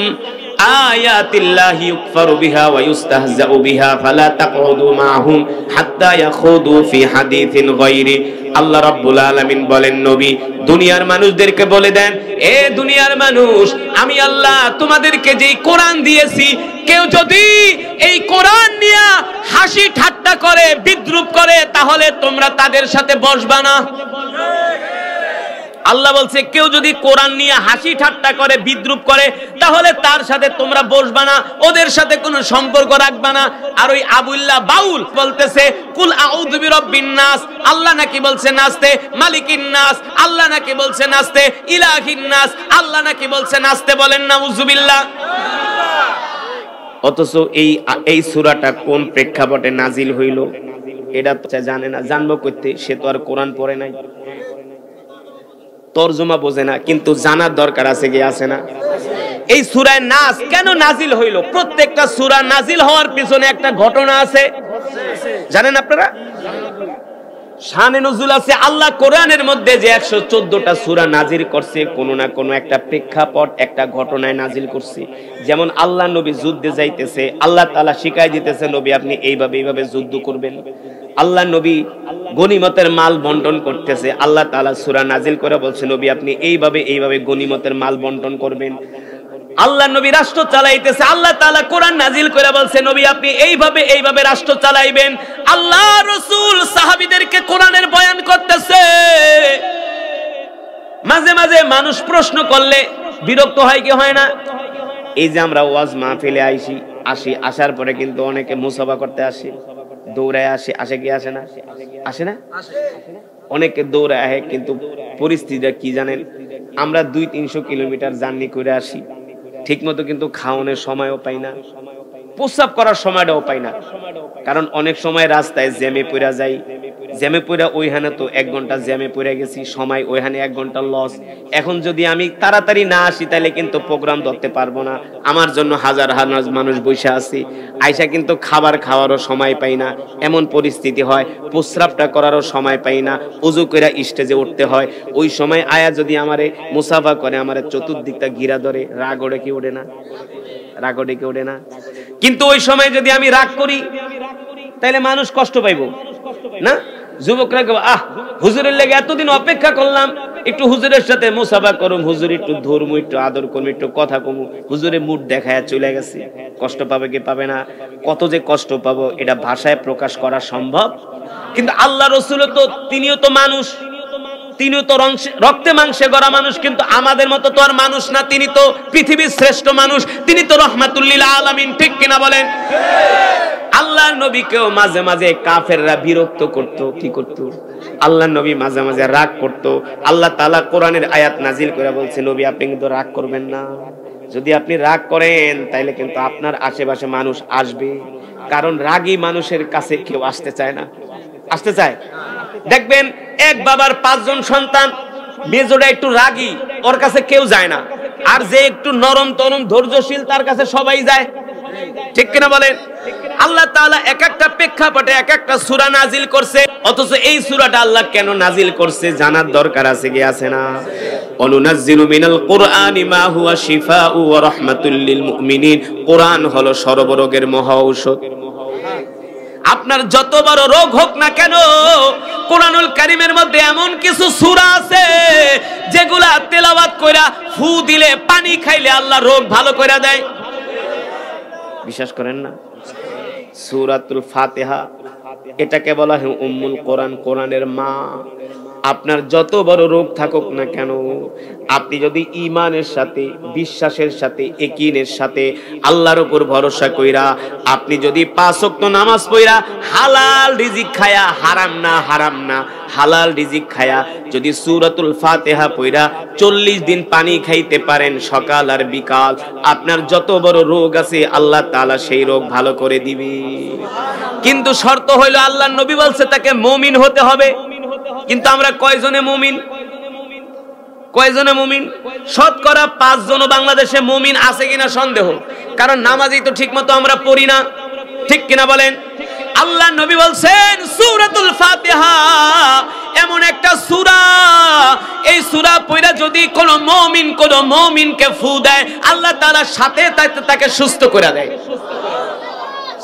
আয়াতিল্লাহি ইউকফারু বিহা ওয়া ইউস্তাহজাউ বিহা ফালা তাকউদু মাআহুম হাত্তা ইয়াখুদু ফি হাদিসিন গায়রি। আল্লাহ রাব্বুল আলামিন বলেন, নবী দুনিয়ার মানুষদেরকে বলে দেন, এ দুনিয়ার মানুষ, আমি আল্লাহ তোমাদেরকে যেই কোরআন দিয়েছি, কেউ যদি এই কোরআন নিয়ে হাসি ঠাট্টা করে, বিদ্রূপ করে, তাহলে তোমরা তাদের সাথে বসবা না। আল্লাহ বলছে, কেউ যদি কোরআন নিয়ে হাসি ঠাট্টা করে, বিদ্রূপ করে, তাহলে তার সাথে তোমরা বসবা না, ওদের সাথে কোনো সম্পর্ক রাখবা না। আর ওই আবুল্লাহ বাউল বলতেছে, কুল আউযু বিরাব্বিন নাস, আল্লাহ নাকি বলছে নাচতে, মালিকিন নাস, আল্লাহ নাকি বলছে নাচতে, ইলাহিন নাস, আল্লাহ নাকি বলছে নাচতে। বলেন নাউযুবিল্লাহ। অথচ এই সূরাটা কোন প্রেক্ষাপটে নাজিল হইল এটা তো জানে না। জানবো কইতে? সে তো আর কোরআন পড়ে নাই, তরজমা বোঝে না, কিন্তু জানার দরকার আছে কি আছে না? এই সূরায় নাস কেন নাজিল হইল? প্রত্যেকটা সূরা নাজিল হওয়ার পিছনে একটা ঘটনা আছে, জানেন আপনারা? শানে নুজুল আছে। আল্লাহ কোরআনের মধ্যে যে 114টা সূরা নাজিল করছে, কোনো না কোনো একটা প্রেক্ষাপট, একটা ঘটনায় নাজিল করছে। যেমন আল্লাহ নবী যুদ্ধে যাইতেছে, আল্লাহ তাআলা শিখাই দিতেছে, নবী আপনি এইভাবে এইভাবে যুদ্ধ করবেন। আল্লাহ নবী গনিমতের মাল বন্টন করতেছে, আল্লাহ তাআলা সূরা নাজিল করে বলছে, নবী আপনি এইভাবে এইভাবে গনিমতের মাল বন্টন করবেন। আল্লাহ নবী রাষ্ট্র চালাইতেছে, আল্লাহ তাআলা কোরআন নাজিল করে বলছে, নবী আপনি এইভাবে এইভাবে রাষ্ট্র চালাইবেন। আল্লাহ রাসূল সাহাবীদেরকে কোরআনের বয়ান করতেছে। মাঝে মাঝে মানুষ প্রশ্ন করলে বিরক্ত হয় কি হয় না? এই যে আমরা ওয়াজ মাহফিলে আসার পরে কিন্তু অনেকে মুসাফা করতে আসে, দৌড়ায় আসে কি আসে না? আসে না? অনেকে দৌড়ায় আসে, কিন্তু পরিস্থিতিটা কি জানেন? আমরা 200-300 কিলোমিটার জার্নি করে আসি, ঠিক মতো কিন্তু খাওয়ানোর সময়ও পাই না, প্রস্রাব করার সময়টাও পাই না। কারণ অনেক সময় রাস্তায় জ্যামে পড়া যাই, জ্যামে পড়া ওইখানে তো 1 ঘন্টা জ্যামে পড়ে গেছি, সময় ওইখানে 1 ঘন্টা লস। এখন যদি আমি তাড়াতাড়ি না আসি তাহলে কিন্তু প্রোগ্রাম ধরতে পারবো না। আমার জন্য হাজার হাজার মানুষ বসে আছে, আইসা কিন্তু খাবার খাওয়ারও সময় পাই না, এমন পরিস্থিতি হয়। প্রস্রাবটা করারও সময় পাই না, ওযু করে স্টেজে উঠতে হয়। ওই সময় আয়া যদি আমারে মুসাফা করে, আমারে চতুর্দিকটা ঘিরা ধরে, রাগ ওড়ে কি ওঠে না? রাগ ওঠে কি ওঠে না? কিন্তু ওই সময় যদি আমি রাগ করি তাহলে মানুষ কষ্ট পাইব না? যুবকরা হুজুরের লেগে এতদিন অপেক্ষা করলাম, একটু হুজুরের সাথে মুসাফা করুম, হুজুর একটু ধর্ম, একটু আদর করুম, একটু কথা কমু, হুজুরের মুড দেখায় চলে গেছে। কষ্ট পাবে কি পাবে না? কত যে কষ্ট পাবো এটা ভাষায় প্রকাশ করা সম্ভব? কিন্তু আল্লাহ রাসূল তো, তিনিও তো মানুষ, তিনিও তো রক্তে মাংসে গড়া মানুষ, কিন্তু আমাদের মতো তো আর মানুষ না। তিনি তো পৃথিবীর শ্রেষ্ঠ মানুষ, তিনি তো রহমাতুল লিল আলামিন, ঠিক কিনা বলেন? আল্লাহর নবীকেও মাঝে মাঝে কাফেররা বিরক্ত করত। কি করত? আল্লাহর নবী মাঝে মাঝে রাগ করত। আল্লাহ তাআলা কোরআনের আয়াত নাজিল করে বলছে, নবী আপনি কিন্তু রাগ করবেন না। যদি আপনি রাগ করেন তাহলে কিন্তু আপনার আশেপাশে মানুষ আসবে, কারণ রাগী মানুষের কাছে কেউ আসতে চায় না। আসতে চায়? দেখবেন এক বাবার 5 জন সন্তান, মেজোটা একটু রাগী, ওর কাছে কেউ যায় না। আর যে একটু নরম তরম ধৈর্যশীল, তার কাছে সবাই যায়, ঠিক কিনা বলেন? আল্লাহ তাআলা এক একটা প্রেক্ষাপটে এক একটা সূরা নাজিল করছে, অথচ এই সূরাটা আল্লাহ কেন নাজিল করছে জানার দরকার আছে কি আছে না? অনুনাজ্জিলু মিনাল কুরআনি মা হুয়া শিফাউ ওয়া রাহমাতুল লিল মুমিনিন। কোরআন হলো সর্বরোগের মহা ঔষধ। আপনার যত বড় রোগ হোক না কেন, কোরআনুল কারীমের মধ্যে এমন কিছু সূরা আছে যেগুলা তেলাওয়াত কইরা ফু দিলে, পানি খাইলে আল্লাহ রোগ ভালো কইরা দেয়। বিশ্বাস করেন না? সূরাতুল ফাতিহা, এটাকে বলা হয় উম্মুল কোরআন, কোরআনের মা। আপনার যত বড় রোগ থাকুক না কেন, আপনি যদি ঈমানের সাথে, বিশ্বাসের সাথে, ইয়াকিনের সাথে, আল্লাহর উপর ভরসা কইরা, আপনি যদি 5 ওয়াক্ত নামাজ পড়া, হালাল রিজিক খায়া, হারাম না হালাল রিজিক খায়া, যদি সূরাতুল ফাতিহা পড়া 40 দিন পানি খাইতে পারেন সকাল আর বিকাল, আপনার যত বড় রোগ আছে আল্লাহ তাআলা সেই রোগ ভালো করে দিবে। কিন্তু শর্ত হইল, আল্লাহর নবী বলছে তাকে মুমিন হতে হবে। কিন্তু আমরা কয়জনে মুমিন? শতকরা 5 জন বাংলাদেশে মুমিন আছে কিনা সন্দেহ, কারণ নামাজই তো ঠিকমতো আমরা পড়ি না, ঠিক কিনা বলেন? আল্লাহর নবী বলছেন সূরাতুল ফাতিহা এমন একটা সূরা, এই সূরা পড়া যদি কোনো মুমিনকে ফু দেয়, আল্লাহ তাআলা সাথে তাকে সুস্থ করে দেয়।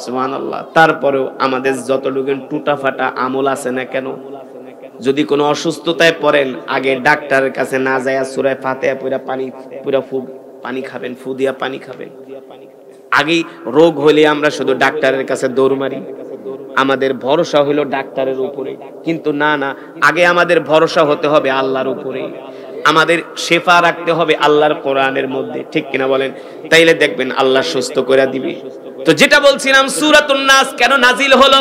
সুবহানাল্লাহ। তারপরেও আমাদের যতটুকু টুটাফাটা আমল আছে না কেন, যদি কোনো অসুস্থতায় পড়েন, আগে ডাক্তারের কাছে না যায় সূরা ফাতিহা পড়া পানি খাবেন, ফু দিয়া পানি খাবেন। আগে রোগ হলে আমরা শুধু ডাক্তারের কাছে দৌড় মারি, আমাদের ভরসা হলো ডাক্তারের উপরে। কিন্তু না, আগে আমাদের ভরসা হতে হবে আল্লাহর উপরে, আমাদের শেফা রাখতে হবে আল্লাহর কোরআনের মধ্যে, ঠিক কিনা বলেন? তাইলে দেখবেন আল্লাহ সুস্থ করে দিবে। তো যেটা বলছিলাম, সূরাতুন নাস কেন নাজিল হলো?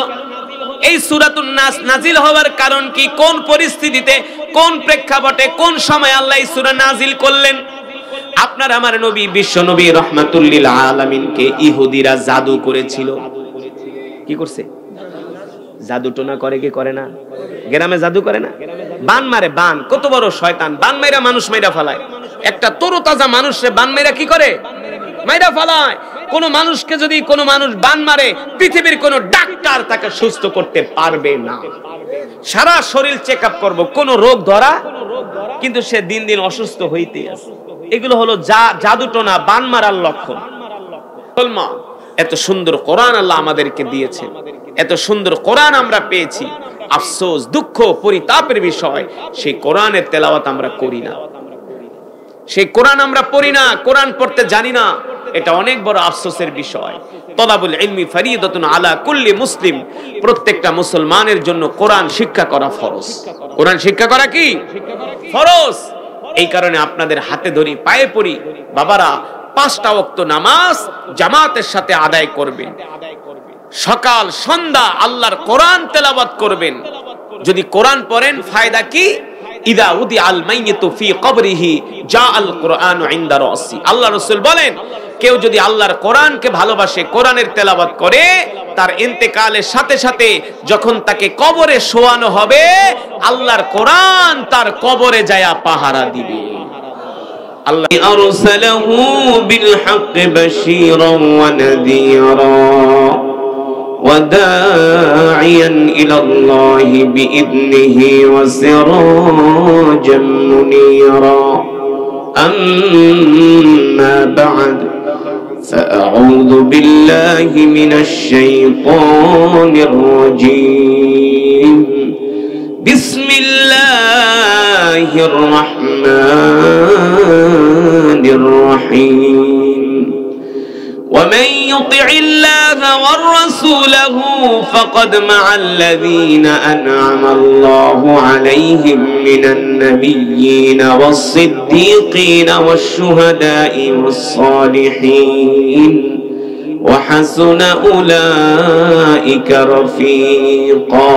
এই সূরাতুন নাস নাজিল হওয়ার কারণ কি? কোন পরিস্থিতিতে, কোন প্রেক্ষাপটে, কোন সময় আল্লাহ এই সূরা নাজিল করলেন? আপনার আমার নবী, বিশ্ব নবী রাহমাতুল লিল আলামিনকে ইহুদিরা জাদু করেছিল। কি করছে? জাদু টোনা করে কি করে না? গ্রামে জাদু করে না? বান মারে, বান কত বড় শয়তান, বান মাইরা মানুষ মাইরা ফেলায়। একটা তরতাজা মানুষে বান মাইরা কি করে? মাইরা ফেলায়। কোন মানুষকে যদি কোন মানুষ বান মারে, পৃথিবীর কোন ডাক্তার তাকে সুস্থ করতে পারবে না। সারা শরীর চেক আপ করবো, কোন রোগ ধরা, কিন্তু সে দিন দিন অসুস্থ হইতে আছে। এগুলো হলো জাদু টোনা, বান মারার লক্ষণ। এত সুন্দর কোরআন আল্লাহ আমাদেরকে দিয়েছে, এত সুন্দর কোরআন আমরা পেয়েছি। আফসোস, দুঃখ, পরিতাপের বিষয়, সেই কোরআনের তেলাওয়াত আমরা করি না, সেই কোরআন আমরা পড়ি না, কোরআন পড়তে জানি না। এটা অনেক বড় আফসোসের বিষয়। তলাবুল ইলমি ফরিদাতুন আলা কুল্লি মুসলিম, প্রত্যেকটা মুসলমানের জন্য কোরআন শিক্ষা করা ফরজ। কোরআন শিক্ষা করা কি ফরজ? এই কারণে আপনাদের হাতে ধরি, পায়ে পড়ি, বাবারা 5টা ওয়াক্ত নামাজ জামাতের সাথে আদায় করবেন। সকাল সন্ধ্যা আল্লাহর কোরআন তেলাওয়াত করবেন। যদি কোরআন পড়েন ফায়দা কি? ইদা উদি আল মাইয়িতু ফি কবরিহি জাআল কুরআনু ইনদা রাসি। আল্লাহ রাসূল বলেন, কেউ যদি আল্লাহর কোরআনকে ভালোবাসে, কোরআনের তেলাওয়াত করে, তার ইন্তেকালের সাথে সাথে যখন তাকে কবরে শোয়ানো হবে, আল্লাহর কোরআন তার কবরে যায়া পাহারা দিবে। আল্লাহ আরসালাহু বিল হক বাশীরান ওয়া নাযীরা وداعيا إلى الله بإذنه وسراجا منيرا أما بعد فأعوذ بالله من الشيطان الرجيم بسم الله الرحمن الرحيم ومن يطع الله ورسوله فقد مع الذين أنعم الله عليهم من النبيين والصديقين والشهداء والصالحين وحسن أولئك رفيقا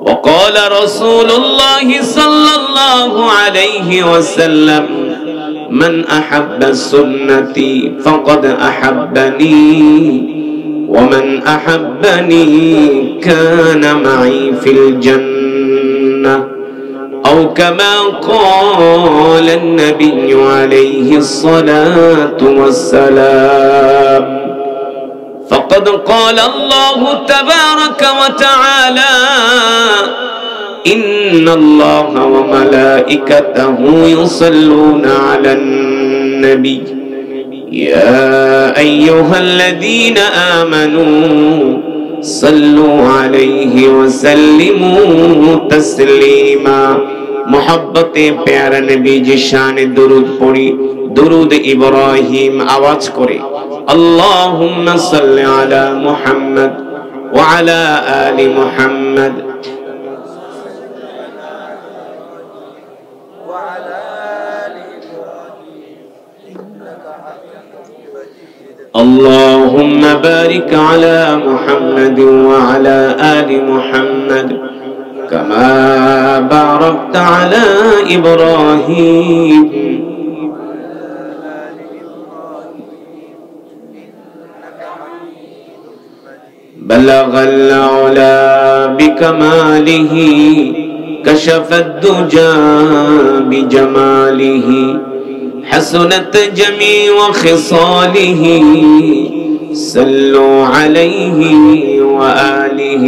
وقال رسول الله صلى الله عليه وسلم من أحب سنتي فقد أحبني ومن أحبني كان معي في الجنة أو كما قال النبي عليه الصلاة والسلام فقد قال الله تبارك وتعالى إن الله وملائكته يصلون على النبي يا أيها الذين آمنوا صلوا عليه وسلموا تسليما محبت प्यारा नबी जी शान दुरूद पढ़ी दुरूद इब्राहिम आवाज करे अल्लाहुम्मा सल्लि अला मुहम्मद व अला आलि मुहम्मद اللهم بارك على محمد وعلى آل محمد كما باركت على إبراهيم بلغ العلا بكماله كشف الدجى بجماله حسنت جميع خصاله صلوا عليه وآله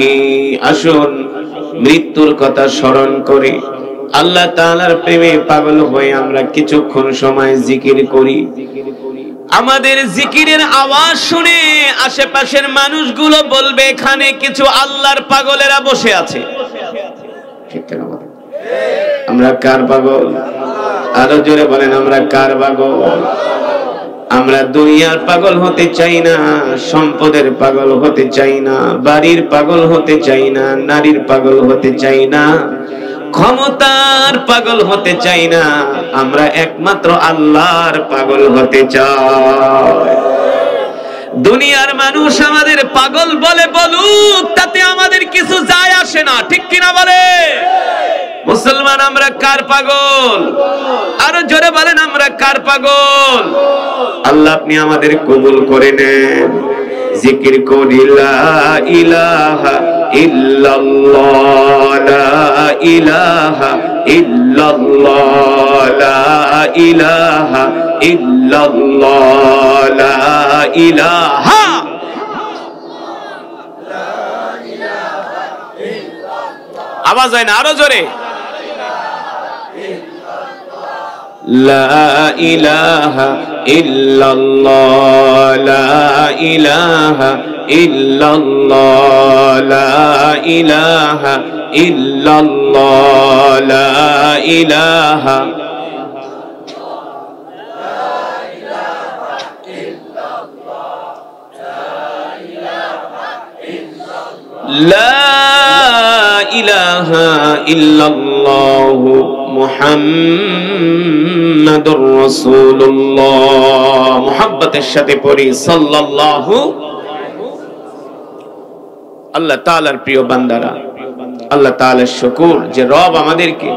أشهر মৃত্যুর কথা স্মরণ করি, আল্লাহ তাআলার প্রেমে পাগল হয়ে আমরা কিছুক্ষণ সময় জিকির করি। আমাদের জিকিরের আওয়াজ শুনে আশেপাশের মানুষগুলো বলবে এখানে কিছু আল্লাহর পাগলেরা বসে আছে। ঠিক না? আমরা কার পাগল? আরো জোরে বলেন, আমরা কার পাগল? আমরা দুনিয়ার পাগল হতে চাই না, সম্পদের পাগল হতে চাই না, বাড়ির পাগল হতে চাই না, নারীর পাগল হতে চাই না, ক্ষমতার পাগল হতে চাই না, আমরা একমাত্র আল্লাহর পাগল হতে চাই। দুনিয়ার মানুষ আমাদের পাগল বলে বলুক, তাতে আমাদের কিছু যায় আসে না, ঠিক কিনা বলে? মুসলমান আমরা কার পাগল? আরো জোরে বলেন, আমরা কার পাগল? আল্লাহ আপনি আমাদের কবুল করে নেন। জিকির করি লা ইলাহা ইল্লাল্লাহ, লা ইলাহা ইল্লাল্লাহ, লা ইলাহা ইল্লাল্লাহ, লা ইলাহা। আওয়াজ হয় না, আরো জোরে। লা ইলাহা ইল্লাল্লাহ, লা ইলাহা ইল্লাল্লাহ, লা ইলাহা ইল্লাল্লাহ, লা ইলাহা। লা ইলাহা ইল্লাল্লাহু মুহাম্মাদুর রাসূলুল্লাহ। মুহাব্বতের সাথে পড়ি সাল্লাল্লাহু। আল্লাহ তাআলার প্রিয় বান্দারা, আল্লাহ তাআলার শুকর যে রব আমাদেরকে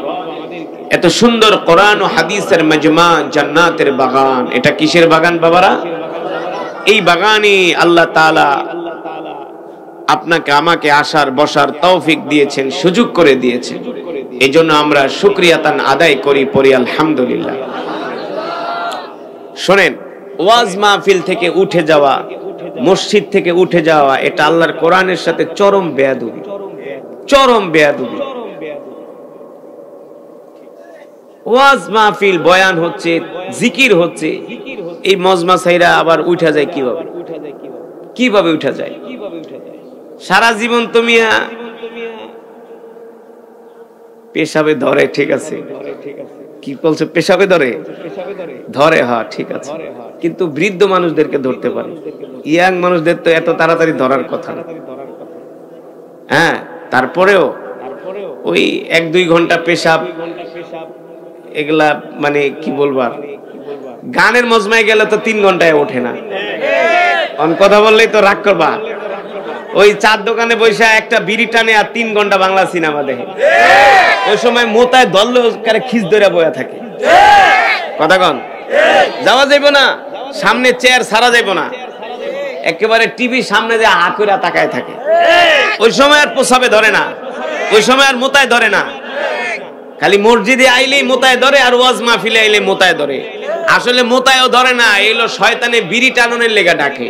এত সুন্দর কোরআন ও হাদিসের মাজমা, জান্নাতের বাগান। এটা কিসের বাগান বাবারা? এই বাগানে আল্লাহ তাআলা আপনাকে আমাকে আসার বসার তৌফিক দিয়েছেন, সুযোগ করে দিয়েছেন। এই জন্য আমরা শুকরিয়া তান আদায় করি, পড়ি আলহামদুলিল্লাহ। শোনেন, ওয়াজ মাহফিল থেকে উঠে যাওয়া, মসজিদ থেকে উঠে যাওয়া, এটা আল্লাহর কোরআনের সাথে চরম বেয়াদবি, চরম বেয়াদবি। ওয়াজ মাহফিল বয়ান হচ্ছে, জিকির হচ্ছে, এই মজমা সাইরা আবার উঠা যায় কিভাবে? কিভাবে উঠা যায়? সারা জীবন তুমি পেশাবে ধরে, ঠিক আছে, কি বলছো? পেশাবে ধরে ধরে, হ্যাঁ ঠিক আছে, কিন্তু বৃদ্ধ মানুষদেরকে ধরতে পারে, ইয়াং মানুষদের তো এত তাড়াতাড়ি ধরার কথা না। হ্যাঁ, তারপরেও ওই 1-2 ঘন্টা পেশাব, এগুলা মানে কি বলবার, গানের মজমায় গেলে তো 3 ঘন্টায় ওঠে না। কথা বললেই তো রাগ করবা। ওই চার দোকানে বৈশা একটা বিড়ি টানে আর 3 ঘন্টা বাংলা সিনেমা দেখে। ওই সময় মোতায় দললে খিস ধরে বয়া থাকে। কথা কন, যাওয়া যাইব না, সামনে চেয়ার সারা যাইব না, একেবারে টিভি সামনে যে হা করে তাকায় থাকে। ওই সময় আর পোষাবে ধরে না, ওই সময় আর মোতায় ধরে না। খালি মসজিদে আইলেই মোতায় ধরে, আর ওয়াজ মাহফিলে আইলে মোতায় ধরে। আসলে মোতায়ও ধরে না, এলো শয়তানে বিড়ি টাননের লেগা ডাকে।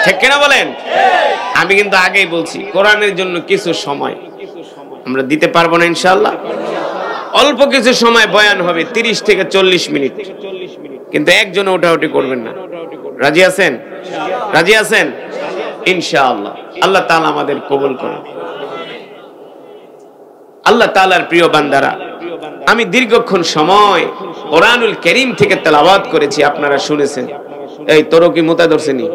ঠিক কিনা বলেন? আমি কিন্তু আগেই বলছি, কোরআনের জন্য কিছু সময় আমরা দিতে পারবো না ইনশাআল্লাহ। অল্প কিছু সময় বয়ান হবে, 30 থেকে 40 মিনিট, কিন্তু একজন ওঠাউঠি করবেন না। রাজি আছেন? রাজি আছেন? ইনশাআল্লাহ আল্লাহ তাআলা আমাদের কবুল করুন। আল্লাহ তাআলার প্রিয় বান্দারা, আমি দীর্ঘক্ষণ সময় কোরআনুল কারীম থেকে তেলাওয়াত করেছি, আপনারা শুনেছেন। এই তোর কি মোতা ধরছেনি?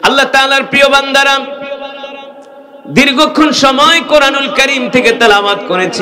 আল্লাহ তাআলার প্রিয় বান্দারা, দীর্ঘক্ষণ সময় কোরআনুল কারীম থেকে তেলাওয়াত করেছি।